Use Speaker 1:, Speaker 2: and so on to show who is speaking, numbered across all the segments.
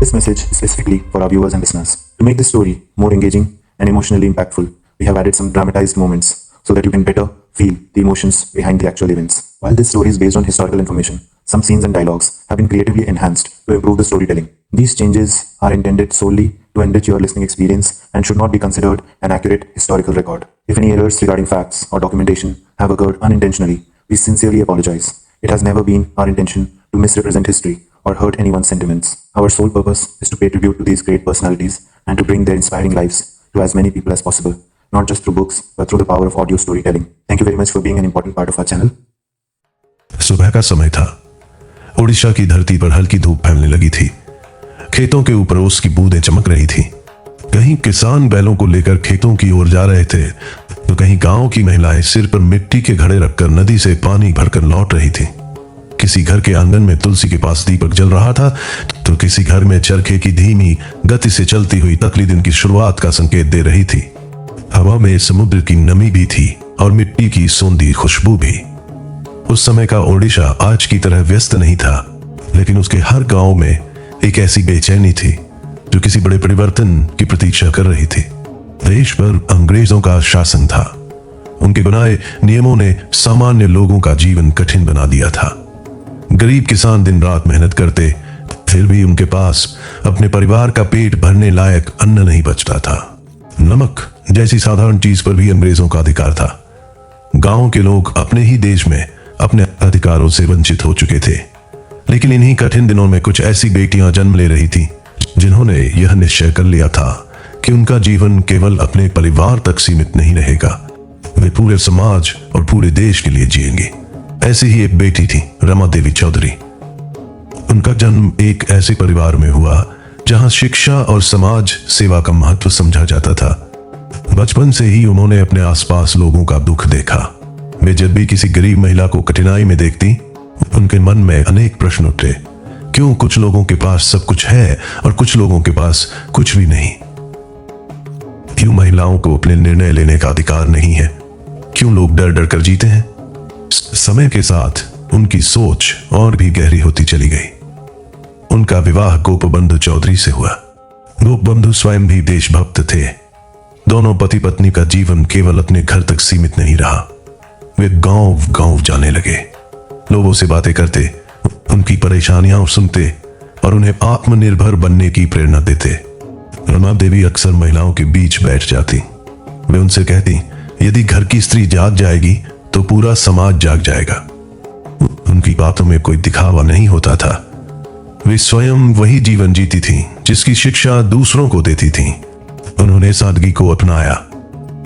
Speaker 1: This message is specifically for our viewers and listeners. To make this story more engaging and emotionally impactful, we have added some dramatized moments so that you can better feel the emotions behind the actual events. While this story is based on historical information, some scenes and dialogues have been creatively enhanced to improve the storytelling. These changes are intended solely to enrich your listening experience and should not be considered an accurate historical record. If any errors regarding facts or documentation have occurred unintentionally, we sincerely apologize. It has never been our intention to misrepresent history or hurt anyone's sentiments. Our sole purpose is to pay tribute to these great personalities and to bring their inspiring lives to as many people as possible, not just through books, but through the power of audio storytelling. Thank you very much for being an important part of our channel.
Speaker 2: सुबह का समय था। ओडिशा की धरती पर हल्की धूप फैलने लगी थी। खेतों के ऊपर ओस की बूंदें चमक रही थी। कहीं किसान बैलों को लेकर खेतों की ओर जा रहे थे, तो कहीं गांव की महिलाएं सिर पर मिट्टी के घड़े रखकर नदी से पानी भरकर लौट रही थी। किसी घर के आंगन में तुलसी के पास दीपक जल रहा था, तो किसी घर में चरखे की धीमी गति से चलती हुई तकली दिन की शुरुआत का संकेत दे रही थी। हवा में समुद्र की नमी भी थी और मिट्टी की सोंधी खुशबू भी। उस समय का ओडिशा आज की तरह व्यस्त नहीं था, लेकिन उसके हर गांव में एक ऐसी बेचैनी थी जो किसी बड़े परिवर्तन की प्रतीक्षा कर रही थी। देश पर अंग्रेजों का शासन था। उनके बनाए नियमों ने सामान्य लोगों का जीवन कठिन बना दिया था। गरीब किसान दिन रात मेहनत करते, फिर भी उनके पास अपने परिवार का पेट भरने लायक अन्न नहीं बचता था। नमक जैसी साधारण चीज पर भी अंग्रेजों का अधिकार था। गांव के लोग अपने ही देश में अपने अधिकारों से वंचित हो चुके थे, लेकिन इन्हीं कठिन दिनों में कुछ ऐसी बेटियां जन्म ले रही थी जिन्होंने यह निश्चय कर लिया था कि उनका जीवन केवल अपने परिवार तक सीमित नहीं रहेगा, वे पूरे समाज और पूरे देश के लिए जिएंगे। ऐसी ही एक बेटी थी, रमा देवी चौधरी। उनका जन्म एक ऐसे परिवार में हुआ जहां शिक्षा और समाज सेवा का महत्व समझा जाता था। बचपन से ही उन्होंने अपने आसपास लोगों का दुख देखा। वे जब भी किसी गरीब महिला को कठिनाई में देखती, उनके मन में अनेक प्रश्न उठे। क्यों कुछ लोगों के पास सब कुछ है और कुछ लोगों के पास कुछ भी नहीं? क्यों महिलाओं को अपने निर्णय लेने का अधिकार नहीं है? क्यों लोग डर डर कर जीते हैं? समय के साथ उनकी सोच और भी गहरी होती चली गई। उनका विवाह गोपबंधु चौधरी से हुआ। गोपबंधु स्वयं भी देशभक्त थे। दोनों पति पत्नी का जीवन केवल अपने घर तक सीमित नहीं रहा। वे गांव गांव जाने लगे, लोगों से बातें करते, उनकी परेशानियां सुनते और उन्हें आत्मनिर्भर बनने की प्रेरणा देते। रमा देवी अक्सर महिलाओं के बीच बैठ जाती। वे उनसे कहती, यदि घर की स्त्री जाग जाएगी तो पूरा समाज जाग जाएगा। उनकी बातों में कोई दिखावा नहीं होता था। वे स्वयं वही जीवन जीती थीं जिसकी शिक्षा दूसरों को देती थीं। उन्होंने सादगी को अपनाया,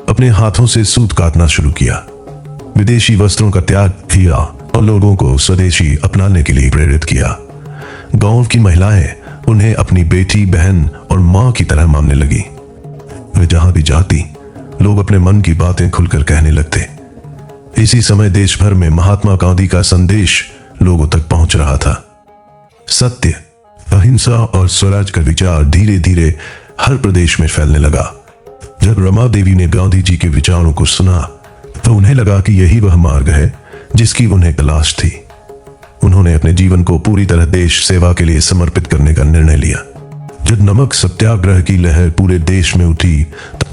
Speaker 2: अपने हाथों से सूत काटना शुरू किया, विदेशी वस्त्रों का त्याग किया और लोगों को स्वदेशी अपनाने के लिए प्रेरित किया। गांव की महिलाएं उन्हें अपनी बेटी, बहन और मां की तरह मानने लगी। वे जहां भी जाती, लोग अपने मन की बातें खुलकर कहने लगते। इसी समय देश भर में महात्मा गांधी का संदेश लोगों तक पहुंच रहा था। सत्य, अहिंसा और स्वराज का विचार धीरे धीरे हर प्रदेश में फैलने लगा। जब रमा देवी ने गांधी जी के विचारों को सुना, तो उन्हें लगा कि यही वह मार्ग है जिसकी उन्हें तलाश थी। उन्होंने अपने जीवन को पूरी तरह देश सेवा के लिए समर्पित करने का निर्णय लिया। जब नमक सत्याग्रह की लहर पूरे देश में उठी,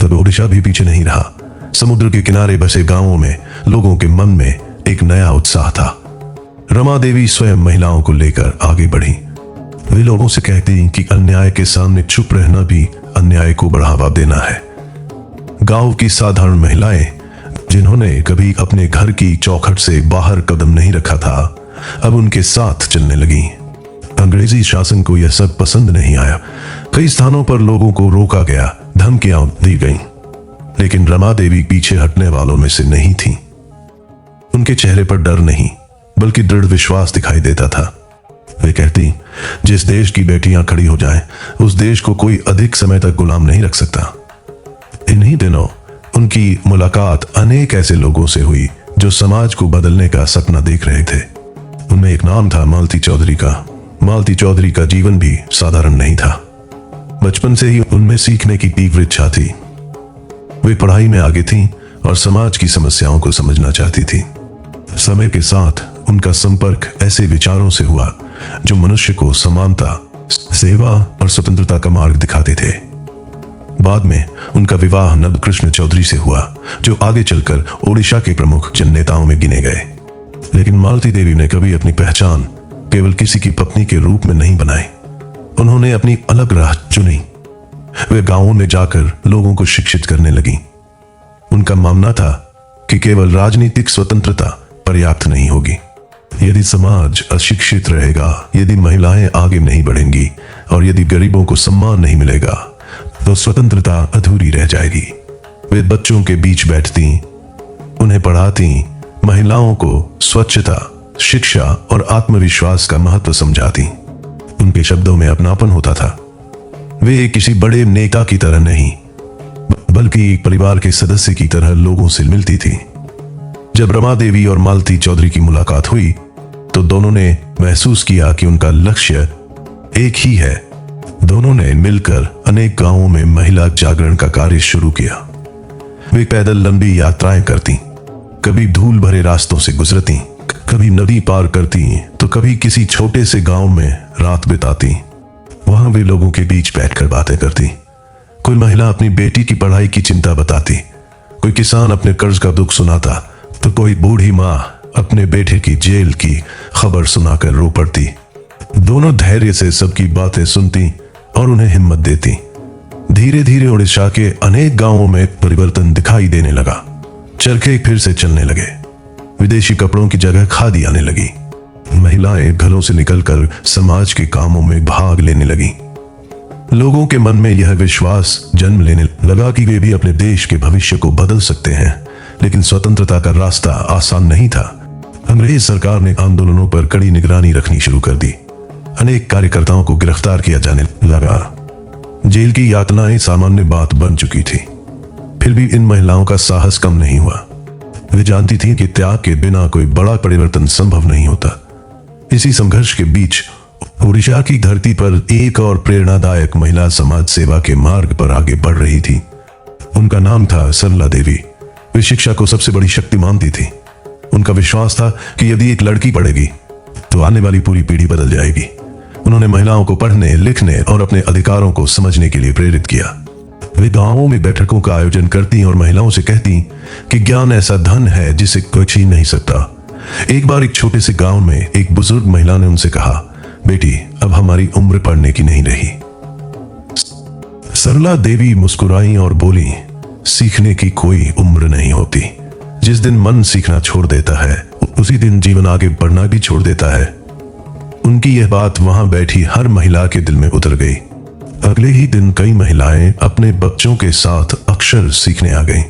Speaker 2: तब ओडिशा भी पीछे नहीं रहा। समुद्र के किनारे बसे गांवों में लोगों के मन में एक नया उत्साह था। रमा देवी स्वयं महिलाओं को लेकर आगे बढ़ी। वे लोगों से कहती कि अन्याय के सामने चुप रहना भी अन्याय को बढ़ावा देना है। गांव की साधारण महिलाएं, जिन्होंने कभी अपने घर की चौखट से बाहर कदम नहीं रखा था, अब उनके साथ चलने लगी। अंग्रेजी शासन को यह सब पसंद नहीं आया। कई स्थानों पर लोगों को रोका गया, धमकियां दी गईं, लेकिन रमा देवी पीछे हटने वालों में से नहीं थी। उनके चेहरे पर डर नहीं, बल्कि दृढ़ विश्वास दिखाई देता था। वे कहती, जिस देश की बेटियां खड़ी हो जाएं, उस देश को कोई अधिक समय तक गुलाम नहीं रख सकता। इन्हीं दिनों उनकी मुलाकात अनेक ऐसे लोगों से हुई जो समाज को बदलने का सपना देख रहे थे। उनमें एक नाम था मालती चौधरी का। मालती चौधरी का जीवन भी साधारण नहीं था। बचपन से ही उनमें सीखने की तीव्र इच्छा थी। वे पढ़ाई में आगे थीं और समाज की समस्याओं को समझना चाहती थी। समय के साथ उनका संपर्क ऐसे विचारों से हुआ जो मनुष्य को समानता, सेवा और स्वतंत्रता का मार्ग दिखाते थे। बाद में उनका विवाह नवकृष्ण चौधरी से हुआ, जो आगे चलकर ओडिशा के प्रमुख जननेताओं में गिने गए। लेकिन मालती देवी ने कभी अपनी पहचान केवल किसी की पत्नी के रूप में नहीं बनाई। उन्होंने अपनी अलग राह चुनी। वे गांवों में जाकर लोगों को शिक्षित करने लगी। उनका मानना था कि केवल राजनीतिक स्वतंत्रता पर्याप्त नहीं होगी। यदि समाज अशिक्षित रहेगा, यदि महिलाएं आगे नहीं बढ़ेंगी और यदि गरीबों को सम्मान नहीं मिलेगा, तो स्वतंत्रता अधूरी रह जाएगी। वे बच्चों के बीच बैठती, उन्हें पढ़ाती, महिलाओं को स्वच्छता, शिक्षा और आत्मविश्वास का महत्व समझाती। उनके शब्दों में अपनापन होता था। वे किसी बड़े नेता की तरह नहीं, बल्कि एक परिवार के सदस्य की तरह लोगों से मिलती थी। जब रमा देवी और मालती चौधरी की मुलाकात हुई तो दोनों ने महसूस किया कि उनका लक्ष्य एक ही है। दोनों ने मिलकर अनेक गांवों में महिला जागरण का कार्य शुरू किया। वे पैदल लंबी यात्राएं करती, कभी धूल भरे रास्तों से गुजरती, कभी नदी पार करती, तो कभी किसी छोटे से गांव में रात बिताती। वहां वे लोगों के बीच बैठकर बातें करती। कोई महिला अपनी बेटी की पढ़ाई की चिंता बताती, कोई किसान अपने कर्ज का दुख सुनाता, तो कोई बूढ़ी मां अपने बेटे की जेल की खबर सुनाकर रो पड़ती। दोनों धैर्य से सबकी बातें सुनती और उन्हें हिम्मत देती। धीरे धीरे उड़ीसा के अनेक गांवों में परिवर्तन दिखाई देने लगा। चरखे फिर से चलने लगे। विदेशी कपड़ों की जगह खादी आने लगी। महिलाएं घरों से निकलकर समाज के कामों में भाग लेने लगी। लोगों के मन में यह विश्वास जन्म लेने लगा कि वे भी अपने देश के भविष्य को बदल सकते हैं। लेकिन स्वतंत्रता का रास्ता आसान नहीं था। अंग्रेज सरकार ने आंदोलनों पर कड़ी निगरानी रखनी शुरू कर दी। अनेक कार्यकर्ताओं को गिरफ्तार किया जाने लगा। जेल की यातनाएं सामान्य बात बन चुकी थी। फिर भी इन महिलाओं का साहस कम नहीं हुआ। वे जानती थीं कि त्याग के बिना कोई बड़ा परिवर्तन संभव नहीं होता। इसी संघर्ष के बीच ओडिशा की धरती पर एक और प्रेरणादायक महिला समाज सेवा के मार्ग पर आगे बढ़ रही थी। उनका नाम था सरला देवी। वे शिक्षा को सबसे बड़ी शक्ति मानती थी। उनका विश्वास था कि यदि एक लड़की पढ़ेगी तो आने वाली पूरी पीढ़ी बदल जाएगी। उन्होंने महिलाओं को पढ़ने, लिखने और अपने अधिकारों को समझने के लिए प्रेरित किया। वे गांवों में बैठकों का आयोजन करती और महिलाओं से कहती कि ज्ञान ऐसा धन है जिसे कोई छीन नहीं सकता। एक बार एक छोटे से गांव में एक बुजुर्ग महिला ने उनसे कहा, बेटी, अब हमारी उम्र पढ़ने की नहीं रही। सरला देवी मुस्कुराई और बोली, सीखने की कोई उम्र नहीं होती। जिस दिन मन सीखना छोड़ देता है, उसी दिन जीवन आगे बढ़ना भी छोड़ देता है। उनकी यह बात वहां बैठी हर महिला के दिल में उतर गई। अगले ही दिन कई महिलाएं अपने बच्चों के साथ अक्षर सीखने आ गईं।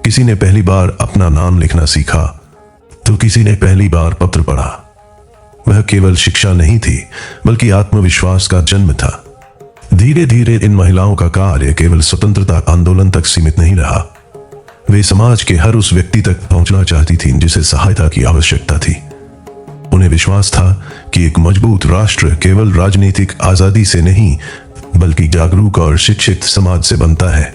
Speaker 2: किसी ने पहली बार अपना नाम लिखना सीखा, तो किसी ने पहली बार पत्र पढ़ा। वह केवल शिक्षा नहीं थी, बल्कि आत्मविश्वास का जन्म था। धीरे धीरे इन महिलाओं का कार्य केवल स्वतंत्रता आंदोलन तक सीमित नहीं रहा। वे समाज के हर उस व्यक्ति तक पहुंचना चाहती थीं जिसे सहायता की आवश्यकता थी। उन्हें विश्वास था कि एक मजबूत राष्ट्र केवल राजनीतिक आजादी से नहीं, बल्कि जागरूक और शिक्षित समाज से बनता है।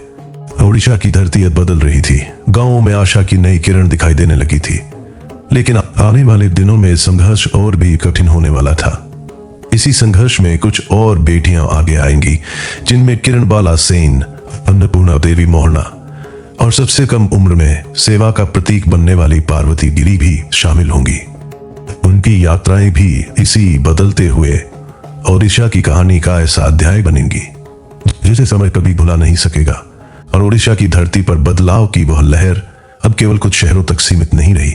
Speaker 2: ओडिशा की धरती अब बदल रही थी। गांवों में आशा की नई किरण दिखाई देने लगी थी। लेकिन आने वाले दिनों में संघर्ष और भी कठिन होने वाला था। इसी संघर्ष में कुछ और बेटियां आगे आएंगी, जिनमें किरण बाला सेन, अन्नपूर्णा देवी मोहना और सबसे कम उम्र में सेवा का प्रतीक बनने वाली पार्वती गिरी भी शामिल होंगी। उनकी यात्राएं भी इसी बदलते हुए ओडिशा की कहानी का ऐसा अध्याय बनेंगी जिसे समय कभी भुला नहीं सकेगा। और ओडिशा की धरती पर बदलाव की वह लहर अब केवल कुछ शहरों तक सीमित नहीं रही।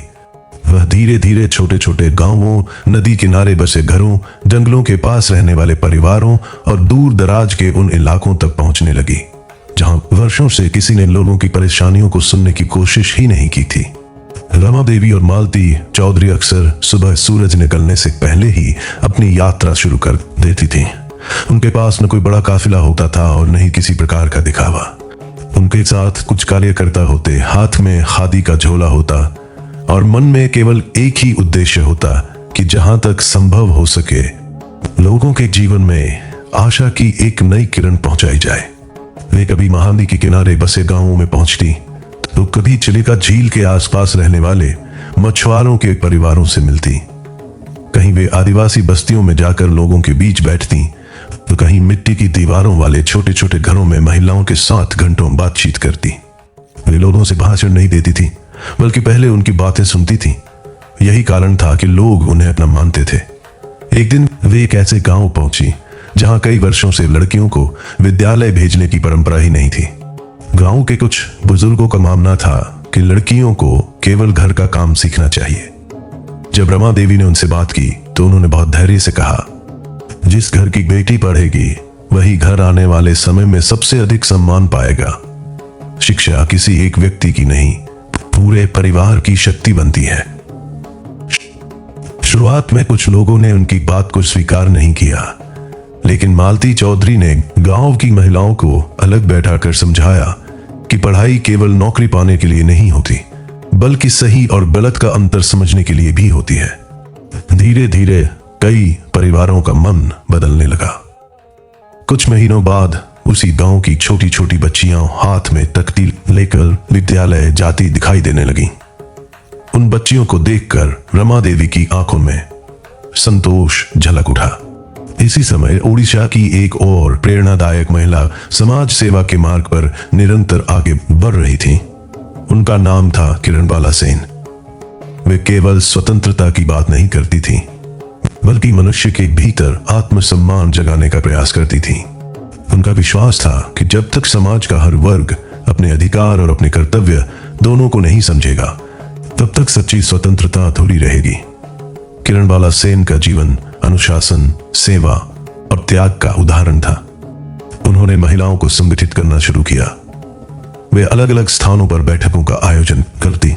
Speaker 2: वह धीरे धीरे छोटे छोटे गांवों, नदी किनारे बसे घरों, जंगलों के पास रहने वाले परिवारों और दूर दराज के उन इलाकों तक पहुंचने लगी जहां वर्षों से किसी ने लोगों की परेशानियों को सुनने की कोशिश ही नहीं की थी। रमा देवी और मालती चौधरी अक्सर सुबह सूरज निकलने से पहले ही अपनी यात्रा शुरू कर देती थी। उनके पास न कोई बड़ा काफिला होता था और न ही किसी प्रकार का दिखावा। उनके साथ कुछ कार्यकर्ता होते, हाथ में खादी का झोला होता और मन में केवल एक ही उद्देश्य होता कि जहां तक संभव हो सके लोगों के जीवन में आशा की एक नई किरण पहुंचाई जाए। वे कभी महानदी के किनारे बसे गांवों में पहुंचती तो कभी चिलिका झील के आसपास रहने वाले मछुआरों के परिवारों से मिलती। कहीं वे आदिवासी बस्तियों में जाकर लोगों के बीच बैठती तो कहीं मिट्टी की दीवारों वाले छोटे छोटे घरों में महिलाओं के साथ घंटों बातचीत करती। वे लोगों से भाषण नहीं देती थी, बल्कि पहले उनकी बातें सुनती थी। यही कारण था कि लोग उन्हें अपना मानते थे। एक दिन वे एक ऐसे गांव पहुंची जहां कई वर्षों से लड़कियों को विद्यालय भेजने की परंपरा ही नहीं थी। गांव के कुछ बुजुर्गों का मानना था कि लड़कियों को केवल घर का काम सीखना चाहिए। जब रमा देवी ने उनसे बात की तो उन्होंने बहुत धैर्य से कहा, जिस घर की बेटी पढ़ेगी वही घर आने वाले समय में सबसे अधिक सम्मान पाएगा। शिक्षा किसी एक व्यक्ति की नहीं, पूरे परिवार की शक्ति बनती है। शुरुआत में कुछ लोगों ने उनकी बात को स्वीकार नहीं किया, लेकिन मालती चौधरी ने गांव की महिलाओं को अलग बैठाकर समझाया कि पढ़ाई केवल नौकरी पाने के लिए नहीं होती, बल्कि सही और गलत का अंतर समझने के लिए भी होती है। धीरे धीरे कई परिवारों का मन बदलने लगा। कुछ महीनों बाद उसी गांव की छोटी छोटी बच्चियां हाथ में तख्ती लेकर विद्यालय जाती दिखाई देने लगीं। उन बच्चियों को देखकर रमा देवी की आंखों में संतोष झलक उठा। इसी समय ओडिशा की एक और प्रेरणादायक महिला समाज सेवा के मार्ग पर निरंतर आगे बढ़ रही थी। उनका नाम था किरणबाला सेन। वे केवल स्वतंत्रता की बात नहीं करती थी, बल्कि मनुष्य के भीतर आत्मसम्मान जगाने का प्रयास करती थी। उनका विश्वास था कि जब तक समाज का हर वर्ग अपने अधिकार और अपने कर्तव्य दोनों को नहीं समझेगा, तब तक सच्ची स्वतंत्रता अधूरी रहेगी। किरणबाला सेन का जीवन अनुशासन, सेवा और त्याग का उदाहरण था। उन्होंने महिलाओं को संगठित करना शुरू किया। वे अलग अलग स्थानों पर बैठकों का आयोजन करती।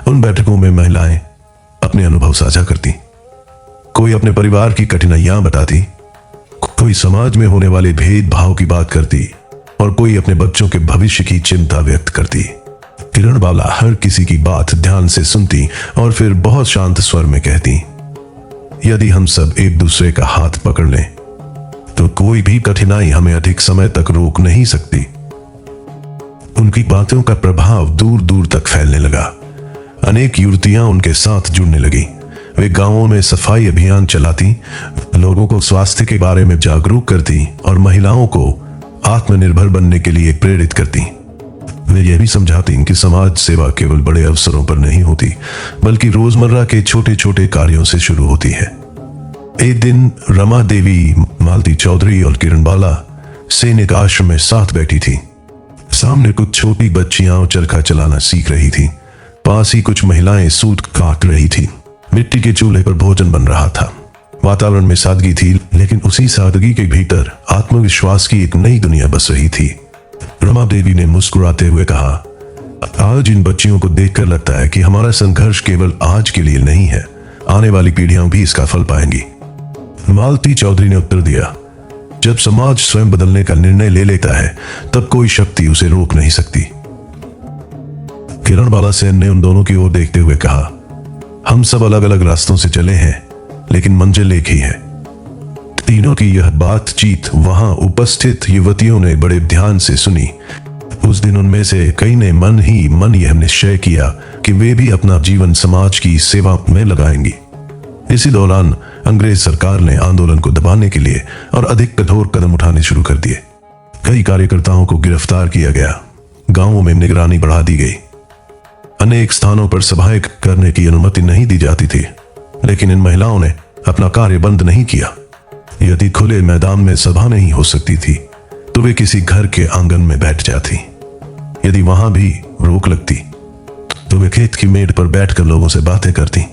Speaker 2: उन बैठकों में महिलाएं अपने अनुभव साझा करती। कोई अपने परिवार की कठिनाइयां बताती, कोई समाज में होने वाले भेदभाव की बात करती और कोई अपने बच्चों के भविष्य की चिंता व्यक्त करती। किरणबाला हर किसी की बात ध्यान से सुनती और फिर बहुत शांत स्वर में कहती, यदि हम सब एक दूसरे का हाथ पकड़ लें तो कोई भी कठिनाई हमें अधिक समय तक रोक नहीं सकती। उनकी बातों का प्रभाव दूर दूर तक फैलने लगा। अनेक युवतियां उनके साथ जुड़ने लगी। वे गांवों में सफाई अभियान चलाती, लोगों को स्वास्थ्य के बारे में जागरूक करती और महिलाओं को आत्मनिर्भर बनने के लिए प्रेरित करती। वे यह भी समझाती कि समाज सेवा केवल बड़े अवसरों पर नहीं होती, बल्कि रोजमर्रा के छोटे छोटे कार्यों से शुरू होती है। एक दिन रमा देवी, मालती चौधरी और किरणबाला सेन एक आश्रम में साथ बैठी थी। सामने कुछ छोटी बच्चियां चरखा चलाना सीख रही थी। पास ही कुछ महिलाएं सूत काट रही थी। मिट्टी के चूल्हे पर भोजन बन रहा था। वातावरण में सादगी थी, लेकिन उसी सादगी के भीतर आत्मविश्वास की एक नई दुनिया बस रही थी। रमा देवी ने मुस्कुराते हुए कहा, आज इन बच्चियों को देखकर लगता है कि हमारा संघर्ष केवल आज के लिए नहीं है, आने वाली पीढ़ियां भी इसका फल पाएंगी। मालती चौधरी ने उत्तर दिया, जब समाज स्वयं बदलने का निर्णय ले लेता है तब कोई शक्ति उसे रोक नहीं सकती। किरणबाला सेन ने उन दोनों की ओर देखते हुए कहा, हम सब अलग अलग रास्तों से चले हैं, लेकिन मंजिल एक ही है। तीनों की यह बातचीत वहां उपस्थित युवतियों ने बड़े ध्यान से सुनी। उस दिन उनमें से कई ने मन ही मन यह निश्चय किया कि वे भी अपना जीवन समाज की सेवा में लगाएंगी। इसी दौरान अंग्रेज सरकार ने आंदोलन को दबाने के लिए और अधिक कठोर कदम उठाने शुरू कर दिए। कई कार्यकर्ताओं को गिरफ्तार किया गया। गांवों में निगरानी बढ़ा दी गई। अनेक स्थानों पर सभाएं करने की अनुमति नहीं दी जाती थी, लेकिन इन महिलाओं ने अपना कार्य बंद नहीं किया। यदि खुले मैदान में सभा नहीं हो सकती थी तो वे किसी घर के आंगन में बैठ जाती। यदि वहां भी रोक लगती तो वे खेत की मेड़ पर बैठकर लोगों से बातें करती।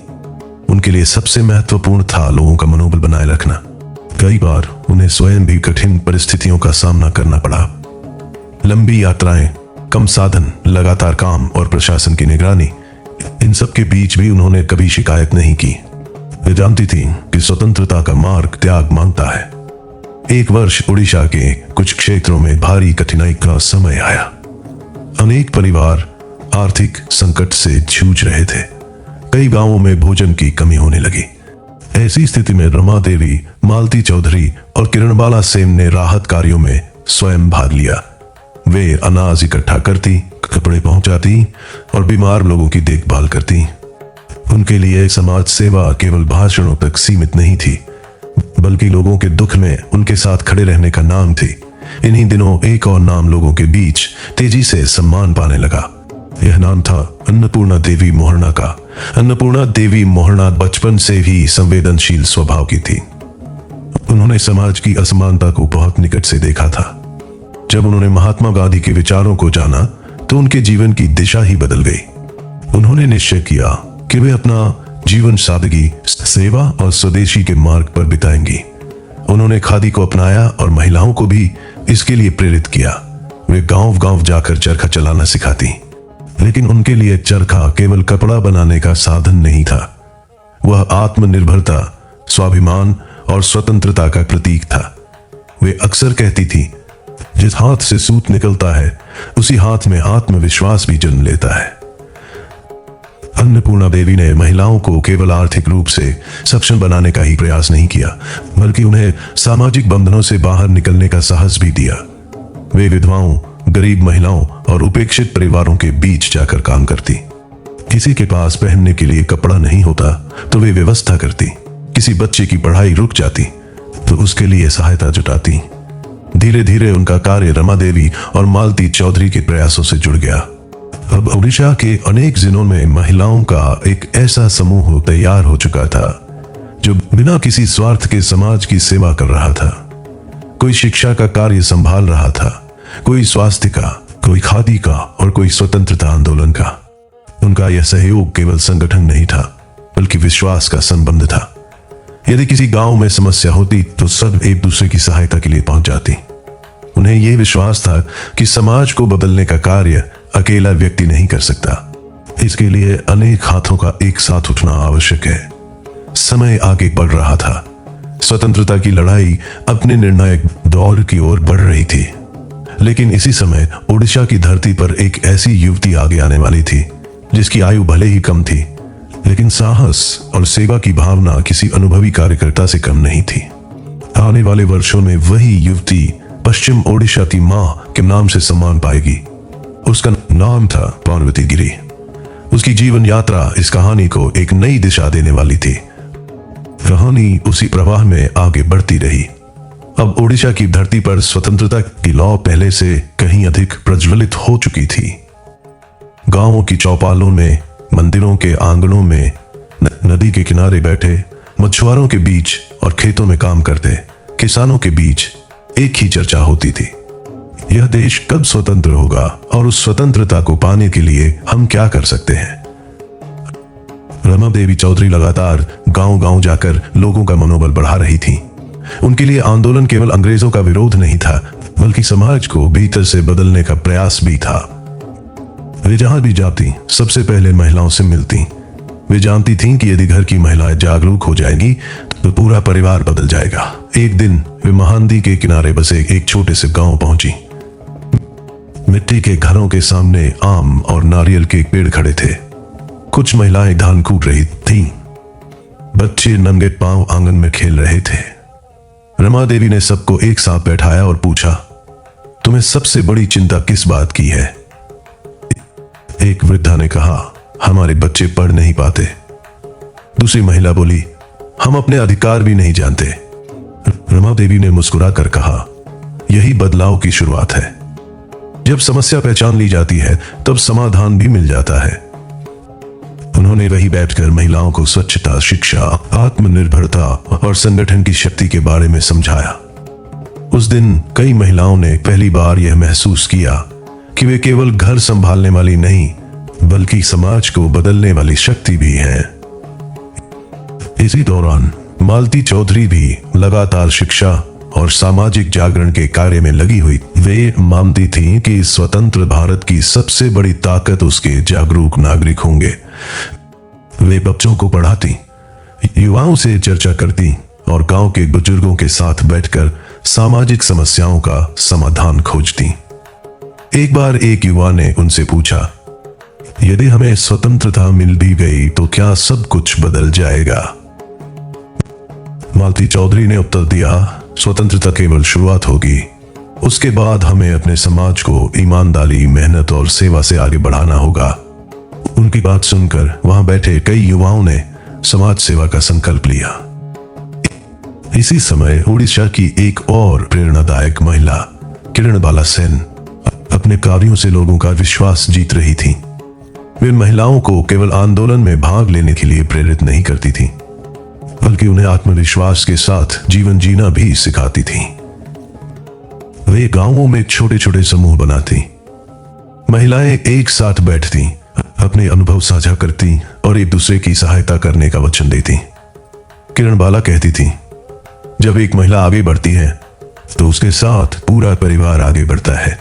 Speaker 2: उनके लिए सबसे महत्वपूर्ण था लोगों का मनोबल बनाए रखना। कई बार उन्हें स्वयं भी कठिन परिस्थितियों का सामना करना पड़ा। लंबी यात्राएं, कम साधन, लगातार काम और प्रशासन की निगरानी, इन सब के बीच भी उन्होंने कभी शिकायत नहीं की। वे जानती थी कि स्वतंत्रता का मार्ग त्याग मांगता है। एक वर्ष उड़ीसा के कुछ क्षेत्रों में भारी कठिनाई का समय आया। अनेक परिवार आर्थिक संकट से जूझ रहे थे। कई गांवों में भोजन की कमी होने लगी। ऐसी स्थिति में रमा देवी, मालती चौधरी और किरणबाला सेन ने राहत कार्यों में स्वयं भाग लिया। वे अनाज इकट्ठा करती, कपड़े पहुंचाती और बीमार लोगों की देखभाल करती। उनके लिए समाज सेवा केवल भाषणों तक सीमित नहीं थी, बल्कि लोगों के दुख में उनके साथ खड़े रहने का नाम थी। इन्हीं दिनों एक और नाम लोगों के बीच तेजी से सम्मान पाने लगा। यह नाम था अन्नपूर्णा देवी मोहना का। अन्नपूर्णा देवी मोहना बचपन से ही संवेदनशील स्वभाव की थी। उन्होंने समाज की असमानता को बहुत निकट से देखा था। जब उन्होंने महात्मा गांधी के विचारों को जाना तो उनके जीवन की दिशा ही बदल गई। उन्होंने निश्चय किया कि वे अपना जीवन सादगी, सेवा और स्वदेशी के मार्ग पर बिताएंगी। उन्होंने खादी को अपनाया और महिलाओं को भी इसके लिए प्रेरित किया। वे गांव-गांव जाकर चरखा चलाना सिखाती, लेकिन उनके लिए चरखा केवल कपड़ा बनाने का साधन नहीं था। वह आत्मनिर्भरता, स्वाभिमान और स्वतंत्रता का प्रतीक था। वे अक्सर कहती थी, जिस हाथ से सूत निकलता है उसी हाथ में आत्मविश्वास भी जन्म लेता है। अन्नपूर्णा देवी ने महिलाओं को केवल आर्थिक रूप से सक्षम बनाने का ही प्रयास नहीं किया, बल्कि उन्हें सामाजिक बंधनों से बाहर निकलने का साहस भी दिया। वे विधवाओं, गरीब महिलाओं और उपेक्षित परिवारों के बीच जाकर काम करती। किसी के पास पहनने के लिए कपड़ा नहीं होता तो वे व्यवस्था करती। किसी बच्चे की पढ़ाई रुक जाती तो उसके लिए सहायता जुटाती। धीरे धीरे उनका कार्य रमा देवी और मालती चौधरी के प्रयासों से जुड़ गया। अब ओडिशा के अनेक जिलों में महिलाओं का एक ऐसा समूह तैयार हो चुका था जो बिना किसी स्वार्थ के समाज की सेवा कर रहा था। कोई शिक्षा का कार्य संभाल रहा था, कोई स्वास्थ्य का, कोई खादी का और कोई स्वतंत्रता आंदोलन का। उनका यह सहयोग केवल संगठन नहीं था, बल्कि विश्वास का संबंध था। यदि किसी गांव में समस्या होती तो सब एक दूसरे की सहायता के लिए पहुंच जाती। उन्हें यह विश्वास था कि समाज को बदलने का कार्य अकेला व्यक्ति नहीं कर सकता। इसके लिए अनेक हाथों का एक साथ उठना आवश्यक है। समय आगे बढ़ रहा था। स्वतंत्रता की लड़ाई अपने निर्णायक दौर की ओर बढ़ रही थी। लेकिन इसी समय ओडिशा की धरती पर एक ऐसी युवती आगे आने वाली थी जिसकी आयु भले ही कम थी, लेकिन साहस और सेवा की भावना किसी अनुभवी कार्यकर्ता से कम नहीं थी। आने वाले वर्षों में वही युवती पश्चिम ओडिशा की मां के नाम से सम्मान पाएगी। उसका नाम था पार्वती गिरी। उसकी जीवन यात्रा इस कहानी को एक नई दिशा देने वाली थी। कहानी उसी प्रवाह में आगे बढ़ती रही। अब ओडिशा की धरती पर स्वतंत्रता की लौ पहले से कहीं अधिक प्रज्वलित हो चुकी थी। गांवों की चौपालों में, मंदिरों के आंगनों में, नदी के किनारे बैठे मछुआरों के बीच और खेतों में काम करते किसानों के बीच एक ही चर्चा होती थी, यह देश कब स्वतंत्र होगा और उस स्वतंत्रता को पाने के लिए हम क्या कर सकते हैं। रमा देवी चौधरी लगातार गांव-गांव जाकर लोगों का मनोबल बढ़ा रही थी। उनके लिए आंदोलन केवल अंग्रेजों का विरोध नहीं था, बल्कि समाज को भीतर से बदलने का प्रयास भी था। वे जहां भी जाती सबसे पहले महिलाओं से मिलती। वे जानती थीं कि यदि घर की महिलाएं जागरूक हो जाएंगी तो पूरा परिवार बदल जाएगा। एक दिन वे महानदी के किनारे बसे एक छोटे से गांव पहुंची। मिट्टी के घरों के सामने आम और नारियल के पेड़ खड़े थे। कुछ महिलाएं धान कूट रही थीं। बच्चे नंगे पांव आंगन में खेल रहे थे। रमा देवी ने सबको एक साथ बैठाया और पूछा, तुम्हें सबसे बड़ी चिंता किस बात की है? एक वृद्धा ने कहा, हमारे बच्चे पढ़ नहीं पाते। दूसरी महिला बोली, हम अपने अधिकार भी नहीं जानते। रमा देवी ने मुस्कुराकर कहा, यही बदलाव की शुरुआत है। जब समस्या पहचान ली जाती है तब समाधान भी मिल जाता है। उन्होंने वहीं बैठकर महिलाओं को स्वच्छता, शिक्षा, आत्मनिर्भरता और संगठन की शक्ति के बारे में समझाया। उस दिन कई महिलाओं ने पहली बार यह महसूस किया कि वे केवल घर संभालने वाली नहीं, बल्कि समाज को बदलने वाली शक्ति भी हैं। इसी दौरान मालती चौधरी भी लगातार शिक्षा और सामाजिक जागरण के कार्य में लगी हुई। वे मानती थीं कि स्वतंत्र भारत की सबसे बड़ी ताकत उसके जागरूक नागरिक होंगे। वे बच्चों को पढ़ाती, युवाओं से चर्चा करती और गांव के बुजुर्गों के साथ बैठकर सामाजिक समस्याओं का समाधान खोजती। एक बार एक युवा ने उनसे पूछा, यदि हमें स्वतंत्रता मिल भी गई तो क्या सब कुछ बदल जाएगा? मालती चौधरी ने उत्तर दिया, स्वतंत्रता केवल शुरुआत होगी। उसके बाद हमें अपने समाज को ईमानदारी, मेहनत और सेवा से आगे बढ़ाना होगा। उनकी बात सुनकर वहां बैठे कई युवाओं ने समाज सेवा का संकल्प लिया। इसी समय उड़ीसा की एक और प्रेरणादायक महिला किरणबाला सेन अपने कार्यों से लोगों का विश्वास जीत रही थी। वे महिलाओं को केवल आंदोलन में भाग लेने के लिए प्रेरित नहीं करती थी, बल्कि उन्हें आत्मविश्वास के साथ जीवन जीना भी सिखाती थी। वे गांवों में छोटे छोटे समूह बनाती, महिलाएं एक साथ बैठती, अपने अनुभव साझा करती और एक दूसरे की सहायता करने का वचन देती। किरणबाला कहती थी, जब एक महिला आगे बढ़ती है तो उसके साथ पूरा परिवार आगे बढ़ता है।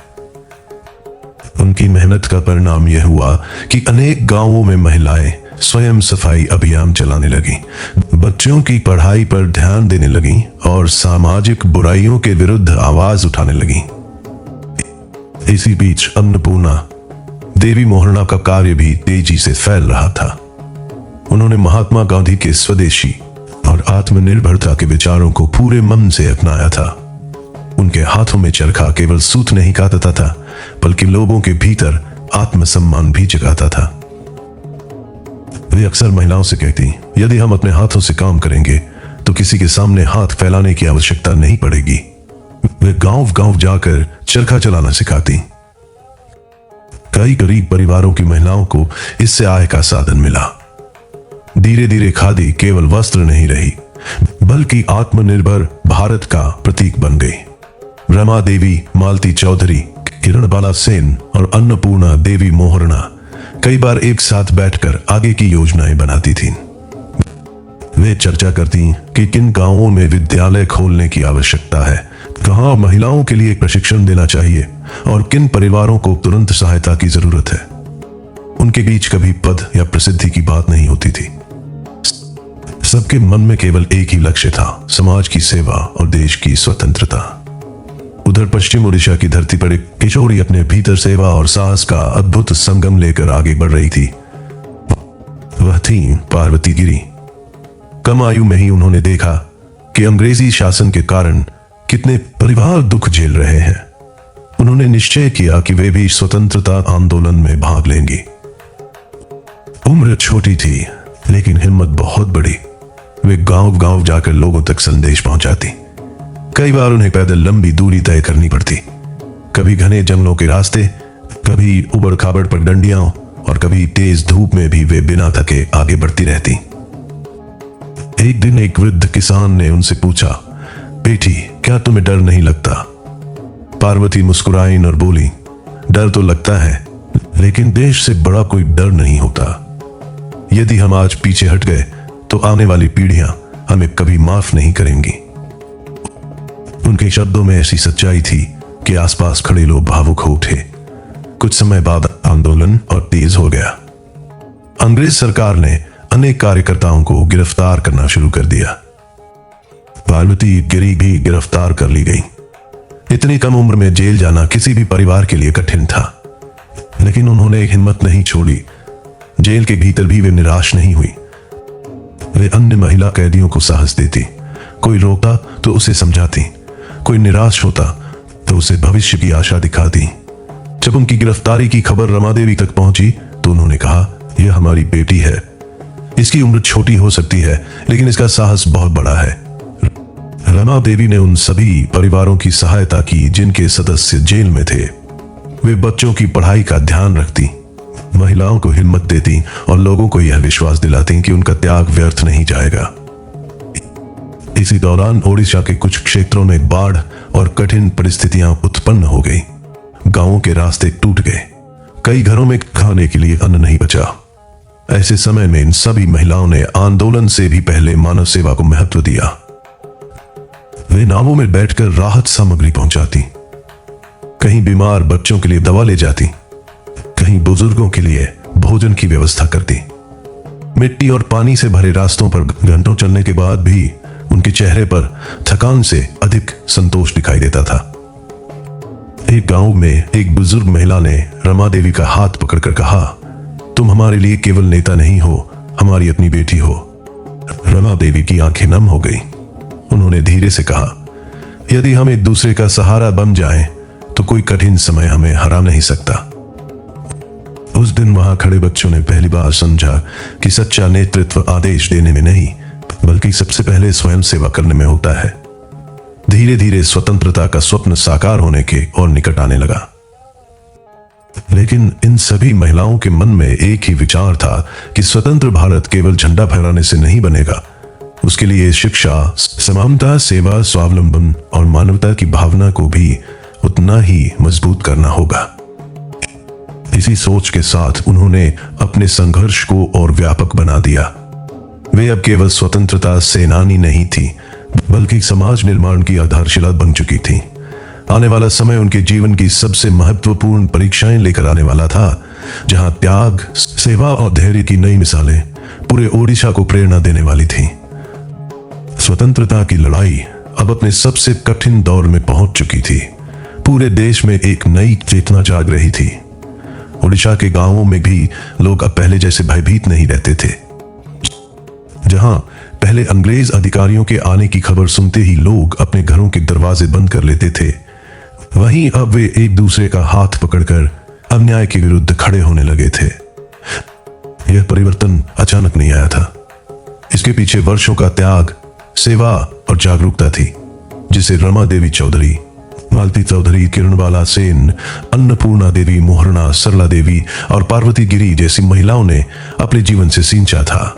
Speaker 2: उनकी मेहनत का परिणाम यह हुआ कि अनेक गांवों में महिलाएं स्वयं सफाई अभियान चलाने लगी, बच्चों की पढ़ाई पर ध्यान देने लगी और सामाजिक बुराइयों के विरुद्ध आवाज उठाने लगी। इसी बीच अन्नपूर्णा देवी मोहरणा का कार्य भी तेजी से फैल रहा था। उन्होंने महात्मा गांधी के स्वदेशी और आत्मनिर्भरता के विचारों को पूरे मन से अपनाया था। उनके हाथों में चरखा केवल सूत नहीं काटता था, बल्कि लोगों के भीतर आत्मसम्मान भी जगाता था। वे अक्सर महिलाओं से कहती, यदि हम अपने हाथों से काम करेंगे तो किसी के सामने हाथ फैलाने की आवश्यकता नहीं पड़ेगी। वे गांव गांव जाकर चरखा चलाना सिखाती। कई गरीब परिवारों की महिलाओं को इससे आय का साधन मिला। धीरे धीरे खादी केवल वस्त्र नहीं रही, बल्कि आत्मनिर्भर भारत का प्रतीक बन गई। रमा देवी, मालती चौधरी, किरणबाला सेन और अन्नपूर्णा देवी मोहरणा कई बार एक साथ बैठकर आगे की योजनाएं बनाती थीं। वे चर्चा करती कि किन गांवों में विद्यालय खोलने की आवश्यकता है, कहां महिलाओं के लिए प्रशिक्षण देना चाहिए और किन परिवारों को तुरंत सहायता की जरूरत है। उनके बीच कभी पद या प्रसिद्धि की बात नहीं होती थी। सबके मन में केवल एक ही लक्ष्य था, समाज की सेवा और देश की स्वतंत्रता। उधर पश्चिम उड़ीसा की धरती पर एक किशोरी अपने भीतर सेवा और साहस का अद्भुत संगम लेकर आगे बढ़ रही थी। वह थी पार्वती गिरी। कम आयु में ही उन्होंने देखा कि अंग्रेजी शासन के कारण कितने परिवार दुख झेल रहे हैं। उन्होंने निश्चय किया कि वे भी स्वतंत्रता आंदोलन में भाग लेंगी। उम्र छोटी थी, लेकिन हिम्मत बहुत बड़ी। वे गांव गांव जाकर लोगों तक संदेश पहुंचाती। कई बार उन्हें पैदल लंबी दूरी तय करनी पड़ती, कभी घने जंगलों के रास्ते, कभी उबड़ खाबड़ पगडंडियां और कभी तेज धूप में भी वे बिना थके आगे बढ़ती रहती। एक दिन एक वृद्ध किसान ने उनसे पूछा, बेटी, क्या तुम्हें डर नहीं लगता? पार्वती मुस्कुराई और बोली, डर तो लगता है, लेकिन देश से बड़ा कोई डर नहीं होता। यदि हम आज पीछे हट गए तो आने वाली पीढ़ियां हमें कभी माफ नहीं करेंगी। उनके शब्दों में ऐसी सच्चाई थी कि आसपास खड़े लोग भावुक हो उठे। कुछ समय बाद आंदोलन और तेज हो गया। अंग्रेज सरकार ने अनेक कार्यकर्ताओं को गिरफ्तार करना शुरू कर दिया। पार्वती गिरी भी गिरफ्तार कर ली गई। इतनी कम उम्र में जेल जाना किसी भी परिवार के लिए कठिन था, लेकिन उन्होंने हिम्मत नहीं छोड़ी। जेल के भीतर भी वे निराश नहीं हुई। वे अन्य महिला कैदियों को साहस देती। कोई रोकता तो उसे समझाती, कोई निराश होता तो उसे भविष्य की आशा दिखाती। जब उनकी गिरफ्तारी की खबर रमा देवी तक पहुंची तो उन्होंने कहा, यह हमारी बेटी है। इसकी उम्र छोटी हो सकती है, लेकिन इसका साहस बहुत बड़ा है। रमा देवी ने उन सभी परिवारों की सहायता की जिनके सदस्य जेल में थे। वे बच्चों की पढ़ाई का ध्यान रखती, महिलाओं को हिम्मत देती और लोगों को यह विश्वास दिलाती कि उनका त्याग व्यर्थ नहीं जाएगा। इसी दौरान ओडिशा के कुछ क्षेत्रों में बाढ़ और कठिन परिस्थितियां उत्पन्न हो गई। गांवों के रास्ते टूट गए, कई घरों में खाने के लिए अन्न नहीं बचा। ऐसे समय में इन सभी महिलाओं ने आंदोलन से भी पहले मानव सेवा को महत्व दिया। वे नावों में बैठकर राहत सामग्री पहुंचाती, कहीं बीमार बच्चों के लिए दवा ले जाती, कहीं बुजुर्गों के लिए भोजन की व्यवस्था करती। मिट्टी और पानी से भरे रास्तों पर घंटों चलने के बाद भी उनके चेहरे पर थकान से अधिक संतोष दिखाई देता था। एक गांव में एक बुजुर्ग महिला ने रमा देवी का हाथ पकड़कर कहा, तुम हमारे लिए केवल नेता नहीं हो, हमारी अपनी बेटी हो। रमा देवी की आंखें नम हो गई। उन्होंने धीरे से कहा, यदि हम एक दूसरे का सहारा बन जाएं, तो कोई कठिन समय हमें हरा नहीं सकता। उस दिन वहां खड़े बच्चों ने पहली बार समझा कि सच्चा नेतृत्व आदेश देने में नहीं, बल्कि सबसे पहले स्वयं सेवा करने में होता है। धीरे धीरे स्वतंत्रता का स्वप्न साकार होने के और निकट आने लगा। लेकिन इन सभी महिलाओं के मन में एक ही विचार था कि स्वतंत्र भारत केवल झंडा फहराने से नहीं बनेगा। उसके लिए शिक्षा, समानता, सेवा, स्वावलंबन और मानवता की भावना को भी उतना ही मजबूत करना होगा। इसी सोच के साथ उन्होंने अपने संघर्ष को और व्यापक बना दिया। वे अब केवल स्वतंत्रता सेनानी नहीं थी, बल्कि समाज निर्माण की आधारशिला बन चुकी थी। आने वाला समय उनके जीवन की सबसे महत्वपूर्ण परीक्षाएं लेकर आने वाला था, जहां त्याग, सेवा और धैर्य की नई मिसालें पूरे ओडिशा को प्रेरणा देने वाली थी। स्वतंत्रता की लड़ाई अब अपने सबसे कठिन दौर में पहुंच चुकी थी। पूरे देश में एक नई चेतना जाग रही थी। ओडिशा के गांवों में भी लोग अब पहले जैसे भयभीत नहीं रहते थे। जहां पहले अंग्रेज अधिकारियों के आने की खबर सुनते ही लोग अपने घरों के दरवाजे बंद कर लेते थे, वहीं अब वे एक दूसरे का हाथ पकड़कर अन्याय के विरुद्ध खड़े होने लगे थे। यह परिवर्तन अचानक नहीं आया था। इसके पीछे वर्षों का त्याग, सेवा और जागरूकता थी, जिसे रमा देवी चौधरी, मालती चौधरी, किरणबाला सेन, अन्नपूर्णा देवी, मोहरणा, सरला देवी और पार्वती गिरी जैसी महिलाओं ने अपने जीवन से सींचा था।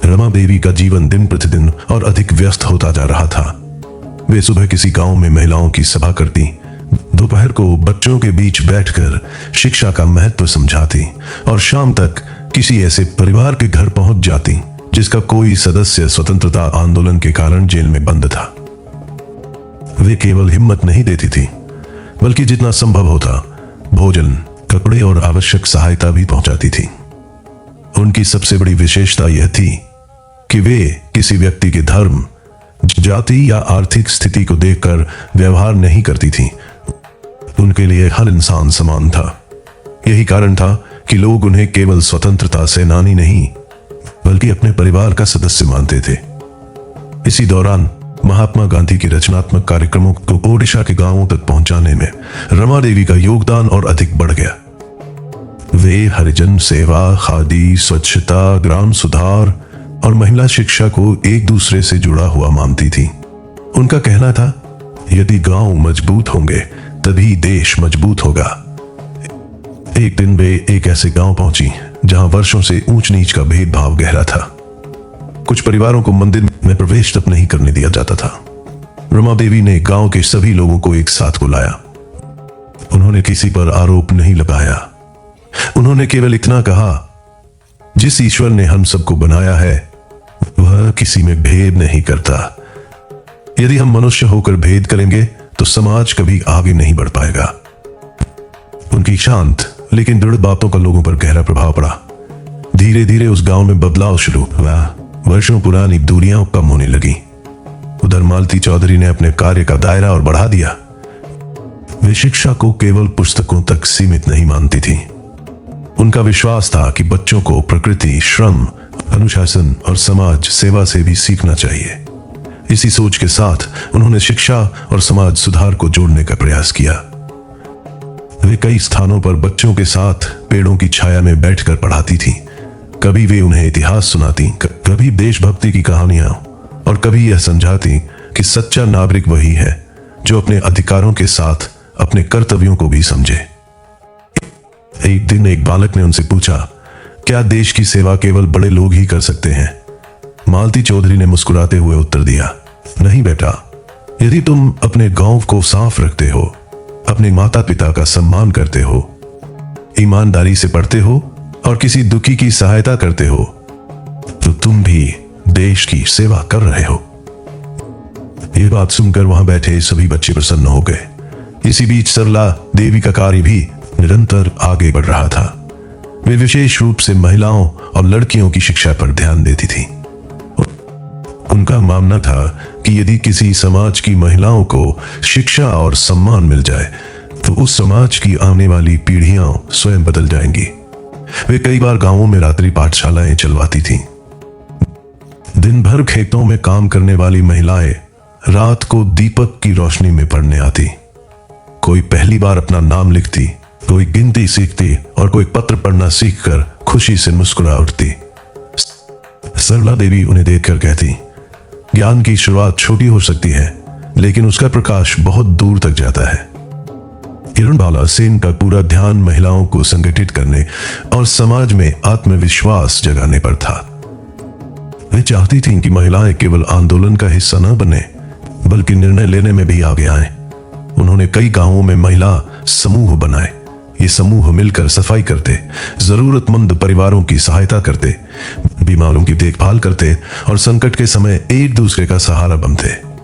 Speaker 2: रमा देवी का जीवन दिन प्रतिदिन और अधिक व्यस्त होता जा रहा था। वे सुबह किसी गांव में महिलाओं की सभा करती, दोपहर को बच्चों के बीच बैठकर शिक्षा का महत्व समझाती और शाम तक किसी ऐसे परिवार के घर पहुंच जाती जिसका कोई सदस्य स्वतंत्रता आंदोलन के कारण जेल में बंद था। वे केवल हिम्मत नहीं देती थी, बल्कि जितना संभव होता भोजन, कपड़े और आवश्यक सहायता भी पहुंचाती थी। उनकी सबसे बड़ी विशेषता यह थी कि वे किसी व्यक्ति के धर्म, जाति या आर्थिक स्थिति को देखकर व्यवहार नहीं करती थी। उनके लिए हर इंसान समान था। यही कारण था कि लोग उन्हें केवल स्वतंत्रता सेनानी नहीं, बल्कि अपने परिवार का सदस्य मानते थे। इसी दौरान महात्मा गांधी के रचनात्मक कार्यक्रमों को ओडिशा के गांवों तक पहुंचाने में रमा देवी का योगदान और अधिक बढ़ गया। वे हरिजन सेवा, खादी, स्वच्छता, ग्राम सुधार और महिला शिक्षा को एक दूसरे से जुड़ा हुआ मानती थी। उनका कहना था, यदि गांव मजबूत होंगे तभी देश मजबूत होगा। एक दिन वे एक ऐसे गांव पहुंची जहां वर्षों से ऊंच नीच का भेदभाव गहरा था। कुछ परिवारों को मंदिर में प्रवेश तक नहीं करने दिया जाता था। रमा देवी ने गांव के सभी लोगों को एक साथ बुलाया। उन्होंने किसी पर आरोप नहीं लगाया। उन्होंने केवल इतना कहा, जिस ईश्वर ने हम सबको बनाया है वह किसी में भेद नहीं करता। यदि हम मनुष्य होकर भेद करेंगे तो समाज कभी आगे नहीं बढ़ पाएगा। उनकी शांत लेकिन दृढ़ बातों का लोगों पर गहरा प्रभाव पड़ा। धीरे धीरे उस गांव में बदलाव शुरू हुआ। वर्षों पुरानी दूरियां कम होने लगी। उधर मालती चौधरी ने अपने कार्य का दायरा और बढ़ा दिया। वे शिक्षा को केवल पुस्तकों तक सीमित नहीं मानती थी। उनका विश्वास था कि बच्चों को प्रकृति, श्रम, अनुशासन और समाज सेवा से भी सीखना चाहिए। इसी सोच के साथ उन्होंने शिक्षा और समाज सुधार को जोड़ने का प्रयास किया। वे कई स्थानों पर बच्चों के साथ पेड़ों की छाया में बैठकर पढ़ाती थी। कभी वे उन्हें इतिहास सुनाती, कभी देशभक्ति की कहानियां और कभी यह समझाती कि सच्चा नागरिक वही है जो अपने अधिकारों के साथ अपने कर्तव्यों को भी समझे। एक दिन एक बालक ने उनसे पूछा, क्या देश की सेवा केवल बड़े लोग ही कर सकते हैं? मालती चौधरी ने मुस्कुराते हुए उत्तर दिया, नहीं बेटा, यदि तुम अपने गांव को साफ रखते हो, अपने माता पिता का सम्मान करते हो, ईमानदारी से पढ़ते हो और किसी दुखी की सहायता करते हो, तो तुम भी देश की सेवा कर रहे हो। यह बात सुनकर वहां बैठे सभी बच्चे प्रसन्न हो गए। इसी बीच सरला देवी का कार्य भी निरंतर आगे बढ़ रहा था। वे विशेष रूप से महिलाओं और लड़कियों की शिक्षा पर ध्यान देती थी। उनका मानना था कि यदि किसी समाज की महिलाओं को शिक्षा और सम्मान मिल जाए तो उस समाज की आने वाली पीढ़ियां स्वयं बदल जाएंगी। वे कई बार गांवों में रात्रि पाठशालाएं चलवाती थीं। दिन भर खेतों में काम करने वाली महिलाएं रात को दीपक की रोशनी में पढ़ने आती। कोई पहली बार अपना नाम लिखती, कोई गिनती सीखती और कोई पत्र पढ़ना सीखकर खुशी से मुस्कुरा उठती। सरला देवी उन्हें देखकर कहती, ज्ञान की शुरुआत छोटी हो सकती है, लेकिन उसका प्रकाश बहुत दूर तक जाता है। किरणबाला सेन का पूरा ध्यान महिलाओं को संगठित करने और समाज में आत्मविश्वास जगाने पर था। वे चाहती थीं कि महिलाएं केवल आंदोलन का हिस्सा न बने, बल्कि निर्णय लेने में भी आगे आएं। उन्होंने कई गांवों में महिला समूह बनाए। ये समूह मिलकर सफाई करते, जरूरतमंद परिवारों की सहायता करते, बीमारों की देखभाल करते और संकट के समय एक दूसरे का सहारा बनते।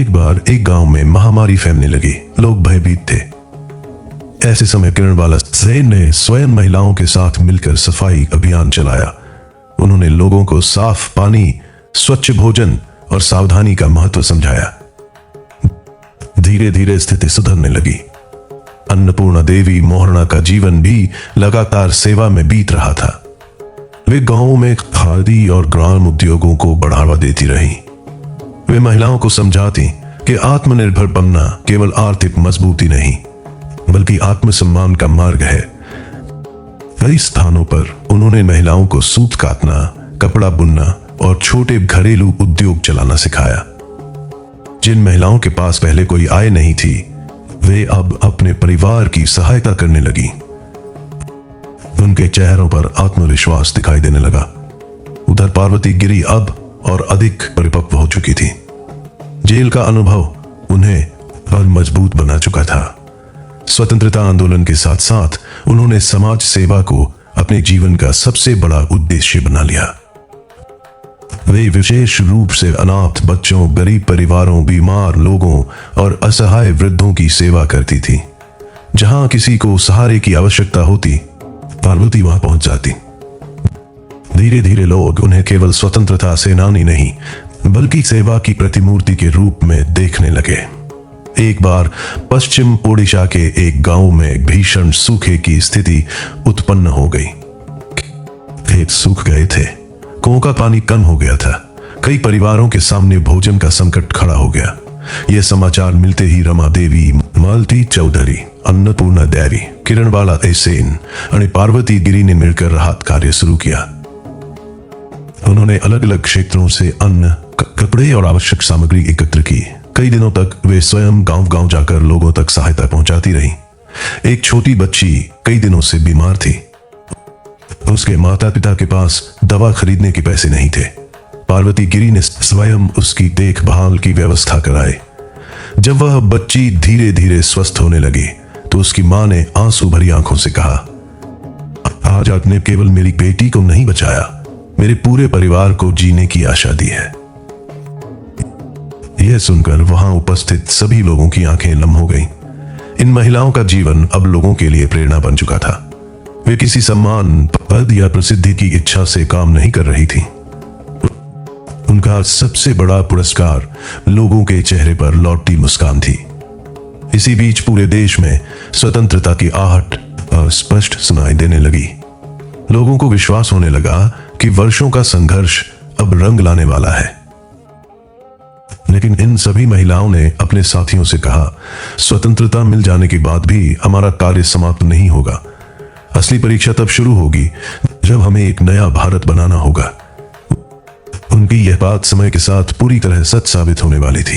Speaker 2: एक बार एक गांव में महामारी फैलने लगी। लोग भयभीत थे। ऐसे समय किरणबाला सेन ने स्वयं महिलाओं के साथ मिलकर सफाई अभियान चलाया। उन्होंने लोगों को साफ पानी, स्वच्छ भोजन और सावधानी का महत्व समझाया। धीरे धीरे स्थिति सुधरने लगी। अन्नपूर्णा देवी मोहना का जीवन भी लगातार सेवा में बीत रहा था। वे गांवों में खादी और ग्राम उद्योगों को बढ़ावा देती रहीं। वे महिलाओं को समझाती कि आत्मनिर्भर बनना केवल आर्थिक मजबूती नहीं, बल्कि आत्मसम्मान का मार्ग है। कई स्थानों पर उन्होंने महिलाओं को सूत काटना, कपड़ा बुनना और छोटे घरेलू उद्योग चलाना सिखाया। जिन महिलाओं के पास पहले कोई आय नहीं थी, वे अब अपने परिवार की सहायता करने लगी। उनके चेहरों पर आत्मविश्वास दिखाई देने लगा। उधर पार्वती गिरी अब और अधिक परिपक्व हो चुकी थी। जेल का अनुभव उन्हें और मजबूत बना चुका था। स्वतंत्रता आंदोलन के साथ साथ उन्होंने समाज सेवा को अपने जीवन का सबसे बड़ा उद्देश्य बना लिया। वे विशेष रूप से अनाथ बच्चों, गरीब परिवारों, बीमार लोगों और असहाय वृद्धों की सेवा करती थी। जहां किसी को सहारे की आवश्यकता होती, पार्वती वहां पहुंच जाती। धीरे धीरे लोग उन्हें केवल स्वतंत्रता सेनानी नहीं, बल्कि सेवा की प्रतिमूर्ति के रूप में देखने लगे। एक बार पश्चिम ओडिशा के एक गांव में भीषण सूखे की स्थिति उत्पन्न हो गई। खेत सूख गए थे, कुओं का पानी कम हो गया था। कई परिवारों के सामने भोजन का संकट खड़ा हो गया। यह समाचार मिलते ही रमा देवी, मालती चौधरी, अन्नपूर्णा देवी, किरणबाला सेन और पार्वती गिरी ने मिलकर राहत कार्य शुरू किया। उन्होंने अलग अलग क्षेत्रों से अन्न, कपड़े और आवश्यक सामग्री एकत्र की। कई दिनों तक वे स्वयं गांव-गांव जाकर लोगों तक सहायता पहुंचाती रहीं। एक छोटी बच्ची कई दिनों से बीमार थी। उसके माता पिता के पास दवा खरीदने के पैसे नहीं थे। पार्वती गिरी ने स्वयं उसकी देखभाल की व्यवस्था कराई। जब वह बच्ची धीरे धीरे स्वस्थ होने लगी, तो उसकी मां ने आंसू भरी आंखों से कहा, आज आपने केवल मेरी बेटी को नहीं बचाया, मेरे पूरे परिवार को जीने की आशा दी है। यह सुनकर वहां उपस्थित सभी लोगों की आंखें नम हो गईं। इन महिलाओं का जीवन अब लोगों के लिए प्रेरणा बन चुका था। वे किसी सम्मान, पद या प्रसिद्धि की इच्छा से काम नहीं कर रही थी। उनका सबसे बड़ा पुरस्कार लोगों के चेहरे पर लौटती मुस्कान थी। इसी बीच पूरे देश में स्वतंत्रता की आहट स्पष्ट सुनाई देने लगी। लोगों को विश्वास होने लगा कि वर्षों का संघर्ष अब रंग लाने वाला है। लेकिन इन सभी महिलाओं ने अपने साथियों से कहा, स्वतंत्रता मिल जाने के बाद भी हमारा कार्य समाप्त नहीं होगा। असली परीक्षा तब शुरू होगी जब हमें एक नया भारत बनाना होगा। उनकी यह बात समय के साथ पूरी तरह सच साबित होने वाली थी,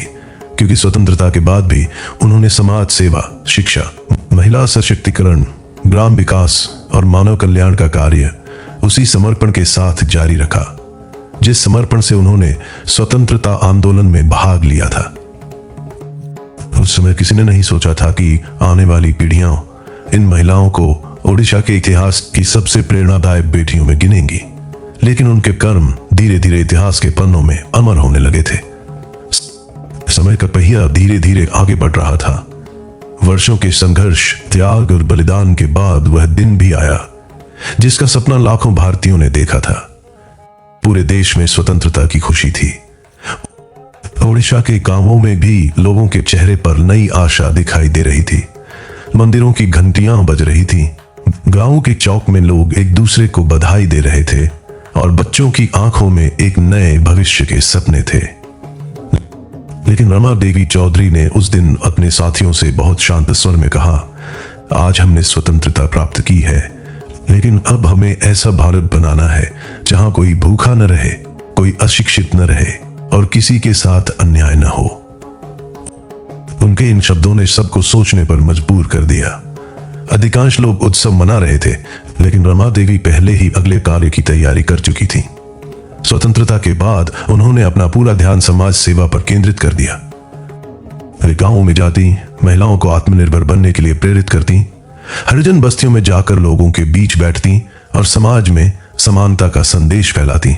Speaker 2: क्योंकि स्वतंत्रता के बाद भी उन्होंने समाज सेवा, शिक्षा, महिला सशक्तिकरण, ग्राम विकास और मानव कल्याण का कार्य उसी समर्पण के साथ जारी रखा, जिस समर्पण से उन्होंने स्वतंत्रता आंदोलन में भाग लिया था। उस समय किसी ने नहीं सोचा था कि आने वाली पीढ़ियां इन महिलाओं को ओडिशा के इतिहास की सबसे प्रेरणादायक बेटियों में गिनेंगी। लेकिन उनके कर्म धीरे धीरे इतिहास के पन्नों में अमर होने लगे थे। समय का पहिया धीरे धीरे आगे बढ़ रहा था। वर्षों के संघर्ष, त्याग और बलिदान के बाद वह दिन भी आया जिसका सपना लाखों भारतीयों ने देखा था। पूरे देश में स्वतंत्रता की खुशी थी। ओडिशा के गांवों में भी लोगों के चेहरे पर नई आशा दिखाई दे रही थी। मंदिरों की घंटियां बज रही थी। गांव के चौक में लोग एक दूसरे को बधाई दे रहे थे और बच्चों की आंखों में एक नए भविष्य के सपने थे। लेकिन रमा देवी चौधरी ने उस दिन अपने साथियों से बहुत शांत स्वर में कहा, आज हमने स्वतंत्रता प्राप्त की है, लेकिन अब हमें ऐसा भारत बनाना है जहां कोई भूखा न रहे, कोई अशिक्षित न रहे और किसी के साथ अन्याय न हो। उनके इन शब्दों ने सबको सोचने पर मजबूर कर दिया। अधिकांश लोग उत्सव मना रहे थे, लेकिन रमा देवी पहले ही अगले कार्य की तैयारी कर चुकी थी। स्वतंत्रता के बाद उन्होंने अपना पूरा ध्यान समाज सेवा पर केंद्रित कर दिया। वे गांवों में जाती, महिलाओं को आत्मनिर्भर बनने के लिए प्रेरित करती, हरिजन बस्तियों में जाकर लोगों के बीच बैठती और समाज में समानता का संदेश फैलाती।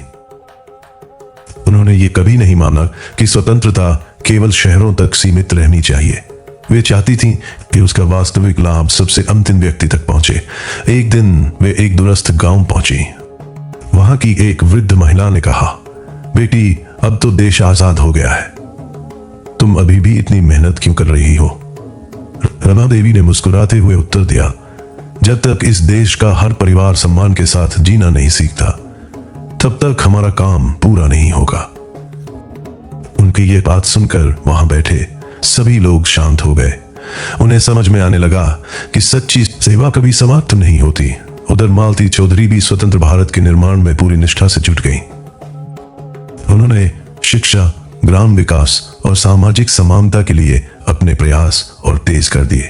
Speaker 2: उन्होंने ये कभी नहीं माना कि स्वतंत्रता केवल शहरों तक सीमित रहनी चाहिए। वे चाहती थीं कि उसका वास्तविक लाभ सबसे अंतिम व्यक्ति तक पहुंचे। एक दिन वे एक दूरस्थ गांव पहुंची। वहां की एक वृद्ध महिला ने कहा, बेटी, अब तो देश आजाद हो गया है, तुम अभी भी इतनी मेहनत क्यों कर रही हो? रमा देवी ने मुस्कुराते हुए उत्तर दिया, जब तक इस देश का हर परिवार सम्मान के साथ जीना नहीं सीखता, तब तक हमारा काम पूरा नहीं होगा। उनकी ये बात सुनकर वहां बैठे सभी लोग शांत हो गए। उन्हें समझ में आने लगा कि सच्ची सेवा कभी समाप्त नहीं होती। उधर मालती चौधरी भी स्वतंत्र भारत के निर्माण में पूरी निष्ठा से जुट गई। उन्होंने शिक्षा, ग्राम विकास और सामाजिक समानता के लिए अपने प्रयास और तेज कर दिए।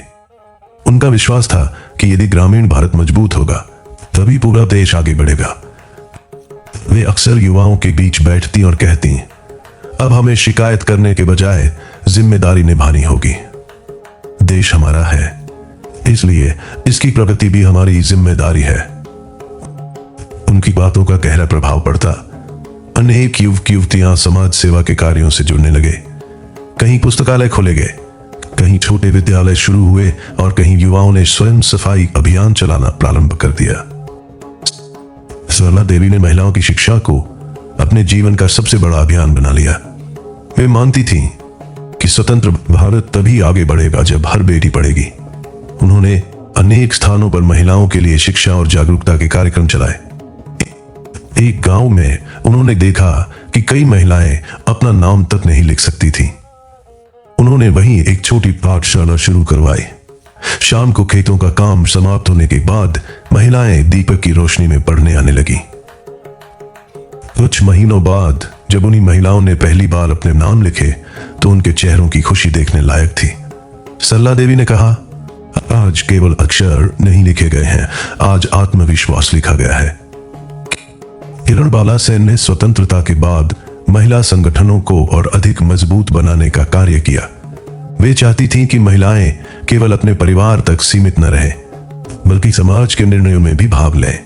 Speaker 2: उनका विश्वास था कि यदि ग्रामीण भारत मजबूत होगा, तभी पूरा देश आगे बढ़ेगा। वे अक्सर युवाओं के बीच बैठती और कहती, अब हमें शिकायत करने के बजाय जिम्मेदारी निभानी होगी। देश हमारा है, इसलिए इसकी प्रगति भी हमारी जिम्मेदारी है। उनकी बातों का गहरा प्रभाव पड़ता। अनेक युवक युवतियां समाज सेवा के कार्यों से जुड़ने लगे। कहीं पुस्तकालय खोले गए, कहीं छोटे विद्यालय शुरू हुए और कहीं युवाओं ने स्वयं सफाई अभियान चलाना प्रारंभ कर दिया। सरला देवी ने महिलाओं की शिक्षा को अपने जीवन का सबसे बड़ा अभियान बना लिया। वे मानती थीं कि स्वतंत्र भारत तभी आगे बढ़ेगा जब हर बेटी पढ़ेगी। उन्होंने अनेक स्थानों पर महिलाओं के लिए शिक्षा और जागरूकता के कार्यक्रम चलाए। एक गांव में उन्होंने देखा कि कई महिलाएं अपना नाम तक नहीं लिख सकती थीं। उन्होंने वहीं एक छोटी पाठशाला शुरू करवाई। शाम को खेतों का काम समाप्त होने के बाद महिलाएं दीपक की रोशनी में पढ़ने आने लगी। कुछ महीनों बाद जब उन्हीं महिलाओं ने पहली बार अपने नाम लिखे तो उनके चेहरों की खुशी देखने लायक थी। सरला देवी ने कहा, आज केवल अक्षर नहीं लिखे गए हैं, आज आत्मविश्वास लिखा गया है। किरण बाला सेन ने स्वतंत्रता के बाद महिला संगठनों को और अधिक मजबूत बनाने का कार्य किया। वे चाहती थीं कि महिलाएं केवल अपने परिवार तक सीमित न रहें, बल्कि समाज के निर्णयों में भी भाग लें।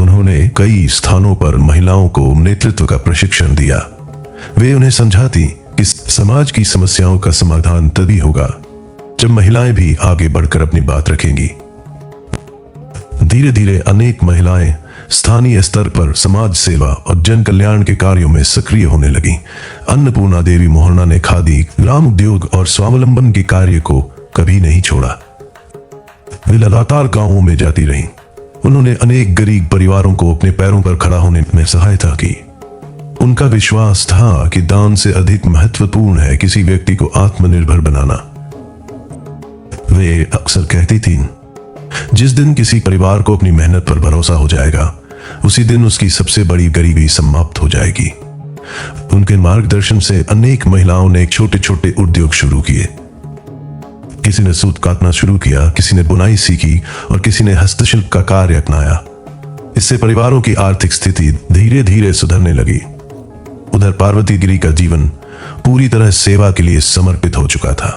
Speaker 2: उन्होंने कई स्थानों पर महिलाओं को नेतृत्व का प्रशिक्षण दिया। वे उन्हें समझाती कि समाज की समस्याओं का समाधान तभी होगा जब महिलाएं भी आगे बढ़कर अपनी बात रखेंगी। धीरे धीरे अनेक महिलाएं स्थानीय स्तर पर समाज सेवा और जन कल्याण के कार्यों में सक्रिय होने लगी। अन्नपूर्णा देवी मोहना ने खादी, ग्राम उद्योग और स्वावलंबन के कार्य को कभी नहीं छोड़ा। वे लगातार गांवों में जाती रहीं। उन्होंने अनेक गरीब परिवारों को अपने पैरों पर खड़ा होने में सहायता की। उनका विश्वास था कि दान से अधिक महत्वपूर्ण है किसी व्यक्ति को आत्मनिर्भर बनाना। वे अक्सर कहती थीं, जिस दिन किसी परिवार को अपनी मेहनत पर भरोसा हो जाएगा, उसी दिन उसकी सबसे बड़ी गरीबी समाप्त हो जाएगी। उनके मार्गदर्शन से अनेक महिलाओं ने छोटे छोटे उद्योग शुरू किए। किसी ने सूत काटना शुरू किया, किसी ने बुनाई सीखी और किसी ने हस्तशिल्प का कार्य अपनाया। इससे परिवारों की आर्थिक स्थिति धीरे धीरे सुधरने लगी। उधर पार्वती गिरी का जीवन पूरी तरह सेवा के लिए समर्पित हो चुका था।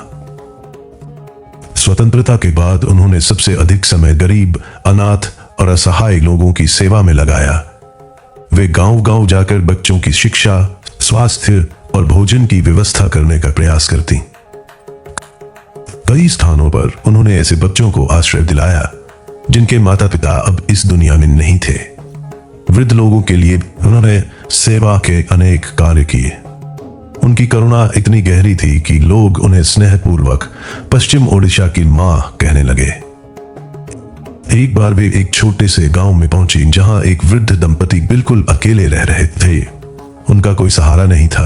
Speaker 2: स्वतंत्रता के बाद उन्होंने सबसे अधिक समय गरीब, अनाथ और असहाय लोगों की सेवा में लगाया। वे गांव-गांव जाकर बच्चों की शिक्षा, स्वास्थ्य और भोजन की व्यवस्था करने का प्रयास करती। कई स्थानों पर उन्होंने ऐसे बच्चों को आश्रय दिलाया जिनके माता पिता अब इस दुनिया में नहीं थे। वृद्ध लोगों के लिए उन्होंने सेवा के अनेक कार्य किए। उनकी करुणा इतनी गहरी थी कि लोग उन्हें स्नेहपूर्वक पश्चिम ओडिशा की मां कहने लगे। एक बार वे एक छोटे से गांव में पहुंची जहां एक वृद्ध दंपति बिल्कुल अकेले रह रहे थे। उनका कोई सहारा नहीं था।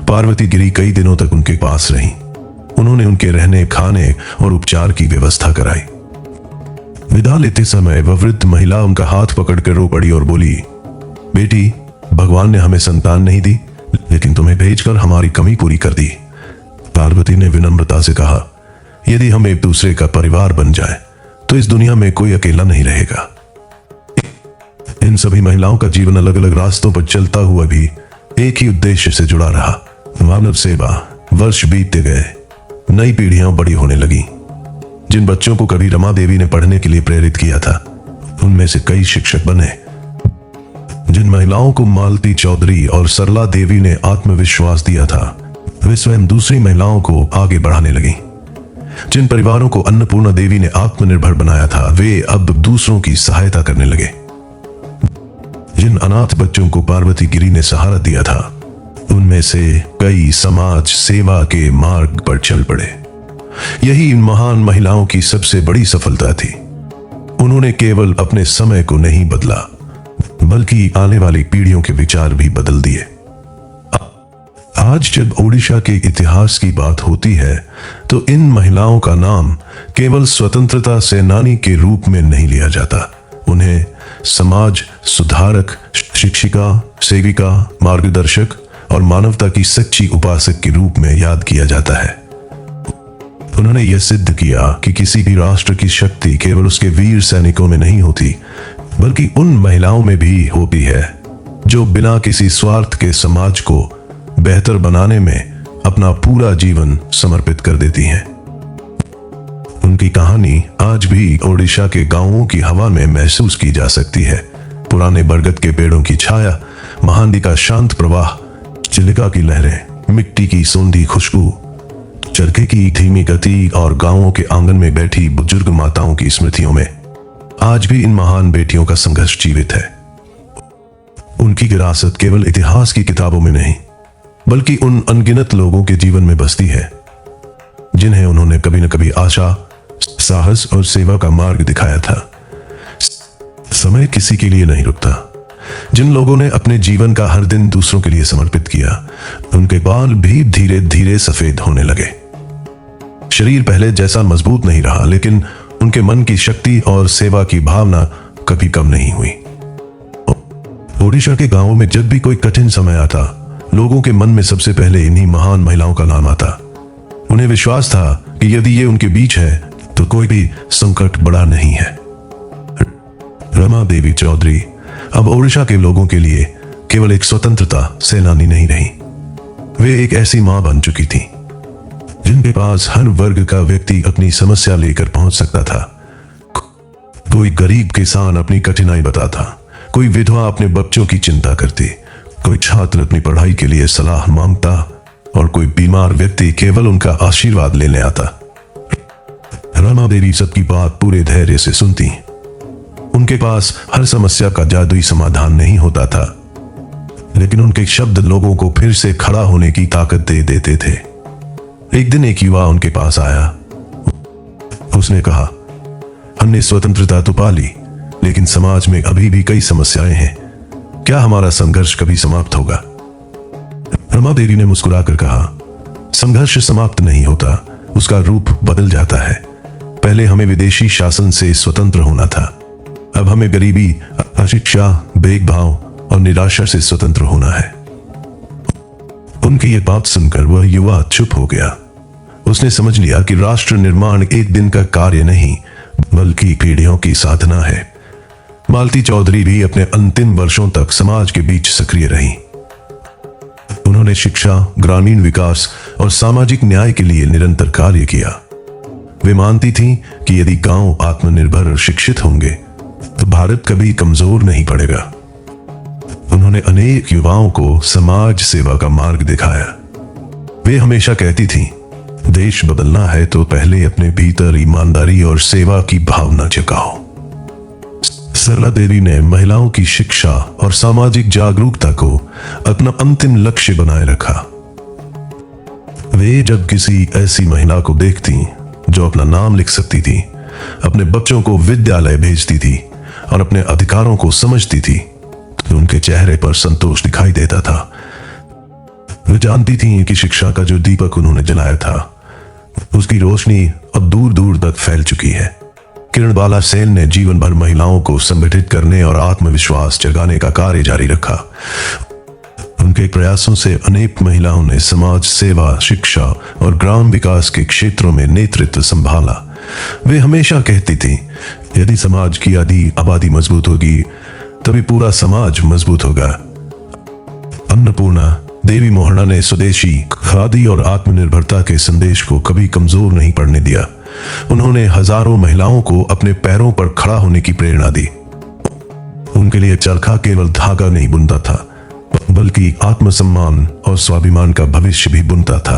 Speaker 2: पार्वती गिरी कई दिनों तक उनके पास रहीं। उन्होंने उनके रहने, खाने और उपचार की व्यवस्था कराई। विदा लेते समय वह वृद्ध महिला उनका हाथ पकड़कर रो पड़ी और बोली, बेटी, भगवान ने हमें संतान नहीं दी, लेकिन तुम्हें भेजकर हमारी कमी पूरी कर दी। पार्वती ने विनम्रता से कहा, यदि हम एक दूसरे का परिवार बन जाए तो इस दुनिया में कोई अकेला नहीं रहेगा। इन सभी महिलाओं का जीवन अलग अलग रास्तों पर चलता हुआ भी एक ही उद्देश्य से जुड़ा रहा, मानव सेवा। वर्ष बीतते गए, नई पीढ़ियां बड़ी होने लगी। जिन बच्चों को कभी रमा देवी ने पढ़ने के लिए प्रेरित किया था, उनमें से कई शिक्षक बने। जिन महिलाओं को मालती चौधरी और सरला देवी ने आत्मविश्वास दिया था, वे स्वयं दूसरी महिलाओं को आगे बढ़ाने लगी। जिन परिवारों को अन्नपूर्णा देवी ने आत्मनिर्भर बनाया था, वे अब दूसरों की सहायता करने लगे। जिन अनाथ बच्चों को पार्वती गिरी ने सहारा दिया था, उनमें से कई समाज सेवा के मार्ग पर चल पड़े। यही इन महान महिलाओं की सबसे बड़ी सफलता थी। उन्होंने केवल अपने समय को नहीं बदला, बल्कि आने वाली पीढ़ियों के विचार भी बदल दिए। आज जब ओडिशा के इतिहास की बात होती है, तो इन महिलाओं का नाम केवल स्वतंत्रता सेनानी के रूप में नहीं लिया जाता। उन्हें समाज सुधारक, शिक्षिका, सेविका, मार्गदर्शक और मानवता की सच्ची उपासक के रूप में याद किया जाता है। उन्होंने यह सिद्ध किया कि किसी भी राष्ट्र की शक्ति केवल उसके वीर सैनिकों में नहीं होती, बल्कि उन महिलाओं में भी होती है जो बिना किसी स्वार्थ के समाज को बेहतर बनाने में अपना पूरा जीवन समर्पित कर देती हैं। उनकी कहानी आज भी ओडिशा के गांवों की हवा में महसूस की जा सकती है। पुराने बरगद के पेड़ों की छाया, महानदी का शांत प्रवाह, चिलिका की लहरें, मिट्टी की सोंधी खुशबू, चरखे की धीमी गति और गांवों के आंगन में बैठी बुजुर्ग माताओं की स्मृतियों में आज भी इन महान बेटियों का संघर्ष जीवित है। उनकी विरासत केवल इतिहास की किताबों में नहीं, बल्कि उन अनगिनत लोगों के जीवन में बसती है, जिन्हें उन्होंने कभी न कभी आशा, साहस और सेवा का मार्ग दिखाया था। समय किसी के लिए नहीं रुकता। जिन लोगों ने अपने जीवन का हर दिन दूसरों के लिए समर्पित किया, उनके बाल भी धीरे धीरे सफेद होने लगे। शरीर पहले जैसा मजबूत नहीं रहा, लेकिन उनके मन की शक्ति और सेवा की भावना कभी कम नहीं हुई। ओडिशा के गांवों में जब भी कोई कठिन समय आता, लोगों के मन में सबसे पहले इन्हीं महान महिलाओं का नाम आता। उन्हें विश्वास था कि यदि ये उनके बीच है तो कोई भी संकट बड़ा नहीं है। रमा देवी चौधरी अब ओडिशा के लोगों के लिए केवल एक स्वतंत्रता सेनानी नहीं रही, वे एक ऐसी मां बन चुकी थी जिनके पास हर वर्ग का व्यक्ति अपनी समस्या लेकर पहुंच सकता था। कोई गरीब किसान अपनी कठिनाई बताता, कोई विधवा अपने बच्चों की चिंता करती, कोई छात्र अपनी पढ़ाई के लिए सलाह मांगता और कोई बीमार व्यक्ति केवल उनका आशीर्वाद लेने आता। रमा देवी सबकी बात पूरे धैर्य से सुनती। उनके पास हर समस्या का जादुई समाधान नहीं होता था, लेकिन उनके शब्द लोगों को फिर से खड़ा होने की ताकत दे देते थे। एक दिन एक युवा उनके पास आया। उसने कहा, हमने स्वतंत्रता तो पा ली, लेकिन समाज में अभी भी कई समस्याएं हैं। क्या हमारा संघर्ष कभी समाप्त होगा? रमा देवी ने मुस्कुराकर कहा, संघर्ष समाप्त नहीं होता, उसका रूप बदल जाता है। पहले हमें विदेशी शासन से स्वतंत्र होना था, अब हमें गरीबी, अशिक्षा, भेदभाव और निराशा से स्वतंत्र होना है। उनकी ये बात सुनकर वह युवा चुप हो गया। उसने समझ लिया कि राष्ट्र निर्माण एक दिन का कार्य नहीं, बल्कि पीढ़ियों की साधना है। मालती चौधरी भी अपने अंतिम वर्षों तक समाज के बीच सक्रिय रही। उन्होंने शिक्षा, ग्रामीण विकास और सामाजिक न्याय के लिए निरंतर कार्य किया। वे मानती थीं कि यदि गांव आत्मनिर्भर और शिक्षित होंगे तो भारत कभी कमजोर नहीं पड़ेगा। उन्होंने अनेक युवाओं को समाज सेवा का मार्ग दिखाया। वे हमेशा कहती थीं, देश बदलना है तो पहले अपने भीतर ईमानदारी और सेवा की भावना जगाओ। सरला देवी ने महिलाओं की शिक्षा और सामाजिक जागरूकता को अपना अंतिम लक्ष्य बनाए रखा। वे जब किसी ऐसी महिला को देखती जो अपना नाम लिख सकती थी, अपने बच्चों को विद्यालय भेजती थी और अपने अधिकारों को समझती थी, तो उनके चेहरे पर संतोष दिखाई देता था। वे जानती थीं कि शिक्षा का जो दीपक उन्होंने जलाया था, उसकी रोशनी अब दूर दूर तक फैल चुकी है। किरणबाला सेन ने जीवन भर महिलाओं को संगठित करने और आत्मविश्वास जगाने का कार्य जारी रखा। उनके प्रयासों से अनेक महिलाओं ने समाज सेवा, शिक्षा और ग्राम विकास के क्षेत्रों में नेतृत्व संभाला। वे हमेशा कहती थीं, यदि समाज की आबादी मजबूत होगी तभी पूरा समाज मजबूत होगा। अन्नपूर्णा देवी मोहना ने स्वदेशी, खादी और आत्मनिर्भरता के संदेश को कभी कमजोर नहीं पड़ने दिया। उन्होंने हजारों महिलाओं को अपने पैरों पर खड़ा होने की प्रेरणा दी। उनके लिए चरखा केवल धागा नहीं बुनता था, बल्कि आत्मसम्मान और स्वाभिमान का भविष्य भी बुनता था।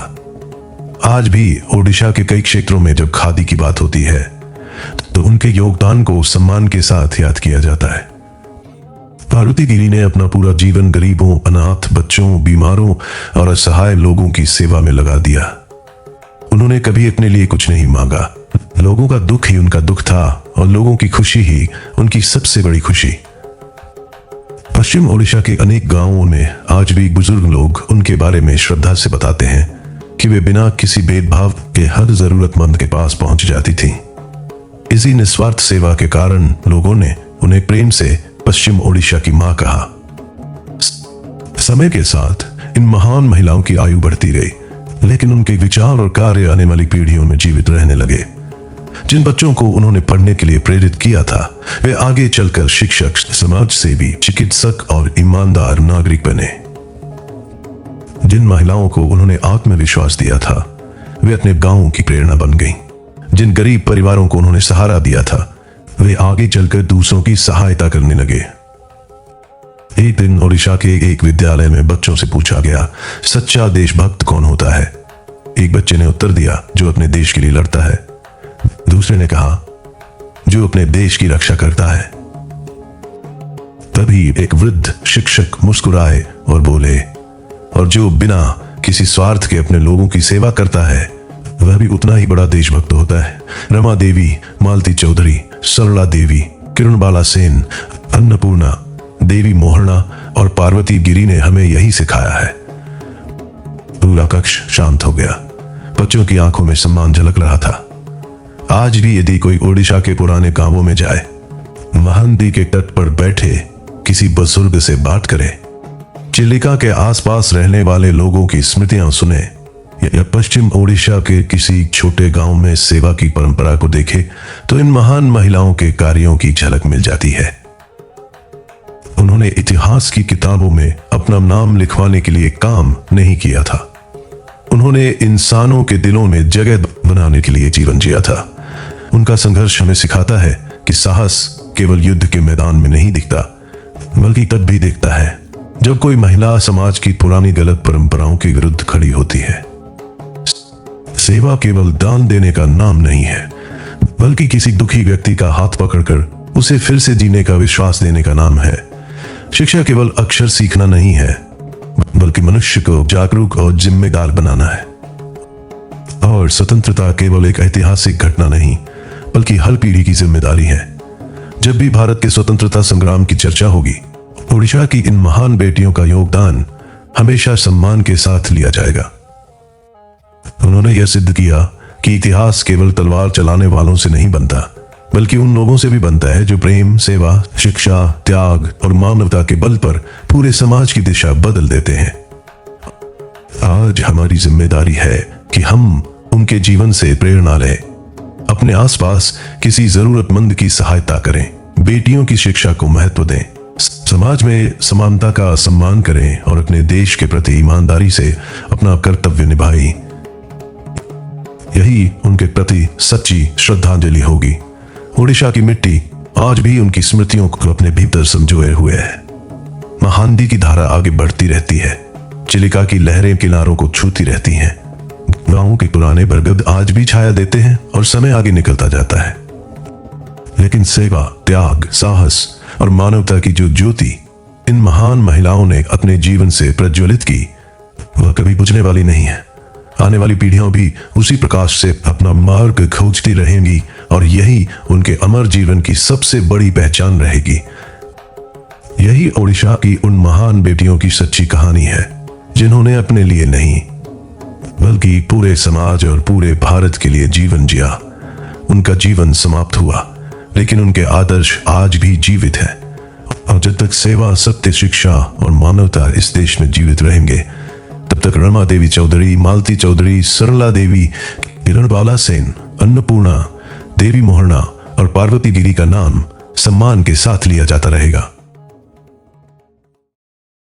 Speaker 2: आज भी ओडिशा के कई क्षेत्रों में जब खादी की बात होती है तो उनके योगदान को सम्मान के साथ याद किया जाता है। पार्वती गिरी ने अपना पूरा जीवन गरीबों, अनाथ बच्चों, बीमारों और असहाय लोगों की सेवा में लगा दिया। उन्होंने कभी अपने लिए कुछ नहीं मांगा। लोगों का दुख ही उनका दुख था और लोगों की खुशी ही उनकी सबसे बड़ी खुशी। पश्चिम ओडिशा के अनेक गांवों में आज भी बुजुर्ग लोग उनके बारे में श्रद्धा से बताते हैं कि वे बिना किसी भेदभाव के हर जरूरतमंद के पास पहुंच जाती थीं। इसी निस्वार्थ सेवा के कारण लोगों ने उन्हें प्रेम से पश्चिम ओडिशा की मां कहा। समय के साथ इन महान महिलाओं की आयु बढ़ती गई, लेकिन उनके विचार और कार्य आने वाली पीढ़ियों में जीवित रहने लगे। जिन बच्चों को उन्होंने पढ़ने के लिए प्रेरित किया था, वे आगे चलकर शिक्षक, समाज सेवी, चिकित्सक और ईमानदार नागरिक बने। जिन महिलाओं को उन्होंने आत्मविश्वास दिया था, वे अपने गांवों की प्रेरणा बन गईं। जिन गरीब परिवारों को उन्होंने सहारा दिया था, वे आगे चलकर दूसरों की सहायता करने लगे। एक दिन ओडिशा के एक विद्यालय में बच्चों से पूछा गया, सच्चा देशभक्त कौन होता है? एक बच्चे ने उत्तर दिया, जो अपने देश के लिए लड़ता है। दूसरे ने कहा, जो अपने देश की रक्षा करता है। तभी एक वृद्ध शिक्षक मुस्कुराए और बोले, और जो बिना किसी स्वार्थ के अपने लोगों की सेवा करता है, वह भी उतना ही बड़ा देशभक्त होता है। रमा देवी, मालती चौधरी, सरला देवी, किरणबाला सेन, अन्नपूर्णा देवी मोहना और पार्वती गिरी ने हमें यही सिखाया है। पूरा कक्ष शांत हो गया। बच्चों की आंखों में सम्मान झलक रहा था। आज भी यदि कोई ओडिशा के पुराने गांवों में जाए, महानदी के तट पर बैठे किसी बुजुर्ग से बात करे, चिलिका के आसपास रहने वाले लोगों की स्मृतियां सुने, या पश्चिम ओडिशा के किसी छोटे गांव में सेवा की परंपरा को देखे, तो इन महान महिलाओं के कार्यों की झलक मिल जाती है। उन्होंने इतिहास की किताबों में अपना नाम लिखवाने के लिए काम नहीं किया था। उन्होंने इंसानों के दिलों में जगह बनाने के लिए जीवन जिया था। उनका संघर्ष हमें सिखाता है कि साहस केवल युद्ध के मैदान में नहीं दिखता, बल्कि तब भी दिखता है जब कोई महिला समाज की पुरानी गलत परंपराओं के विरुद्ध खड़ी होती है। सेवा केवल दान देने का नाम नहीं है, बल्कि किसी दुखी व्यक्ति का हाथ पकड़कर उसे फिर से जीने का विश्वास देने का नाम है। शिक्षा केवल अक्षर सीखना नहीं है, बल्कि मनुष्य को जागरूक और जिम्मेदार बनाना है। और स्वतंत्रता केवल एक ऐतिहासिक घटना नहीं, बल्कि हर पीढ़ी की जिम्मेदारी है। जब भी भारत के स्वतंत्रता संग्राम की चर्चा होगी, ओडिशा की इन महान बेटियों का योगदान हमेशा सम्मान के साथ लिया जाएगा। उन्होंने यह सिद्ध किया कि इतिहास केवल तलवार चलाने वालों से नहीं बनता, बल्कि उन लोगों से भी बनता है जो प्रेम, सेवा, शिक्षा, त्याग और मानवता के बल पर पूरे समाज की दिशा बदल देते हैं। आज हमारी जिम्मेदारी है कि हम उनके जीवन से प्रेरणा लें, अपने आसपास किसी जरूरतमंद की सहायता करें, बेटियों की शिक्षा को महत्व दें, समाज में समानता का सम्मान करें और अपने देश के प्रति ईमानदारी से अपना कर्तव्य निभाएं। यही उनके प्रति सच्ची श्रद्धांजलि होगी। ओडिशा की मिट्टी आज भी उनकी स्मृतियों को अपने भीतर संजोए हुए है। महानदी की धारा आगे बढ़ती रहती है, चिलिका की लहरें किनारों को छूती रहती हैं, गांवों के पुराने बरगद आज भी छाया देते हैं और समय आगे निकलता जाता है। लेकिन सेवा, त्याग, साहस और मानवता की जो ज्योति इन महान महिलाओं ने अपने जीवन से प्रज्वलित की, वह कभी बुझने वाली नहीं है। आने वाली पीढ़ियां भी उसी प्रकाश से अपना मार्ग खोजती रहेंगी और यही उनके अमर जीवन की सबसे बड़ी पहचान रहेगी। यही ओडिशा की उन महान बेटियों की सच्ची कहानी है, जिन्होंने अपने लिए नहीं, बल्कि पूरे समाज और पूरे भारत के लिए जीवन जिया। उनका जीवन समाप्त हुआ, लेकिन उनके आदर्श आज भी जीवित है। और जब तक सेवा, सत्य, शिक्षा और मानवता इस देश में जीवित रहेंगे, तब तक रमा देवी चौधरी, मालती चौधरी, सरला देवी, किरण बाला सेन, अन्नपूर्णा, देवी मोहना और पार्वती गिरी का नाम सम्मान के साथ लिया जाता रहेगा।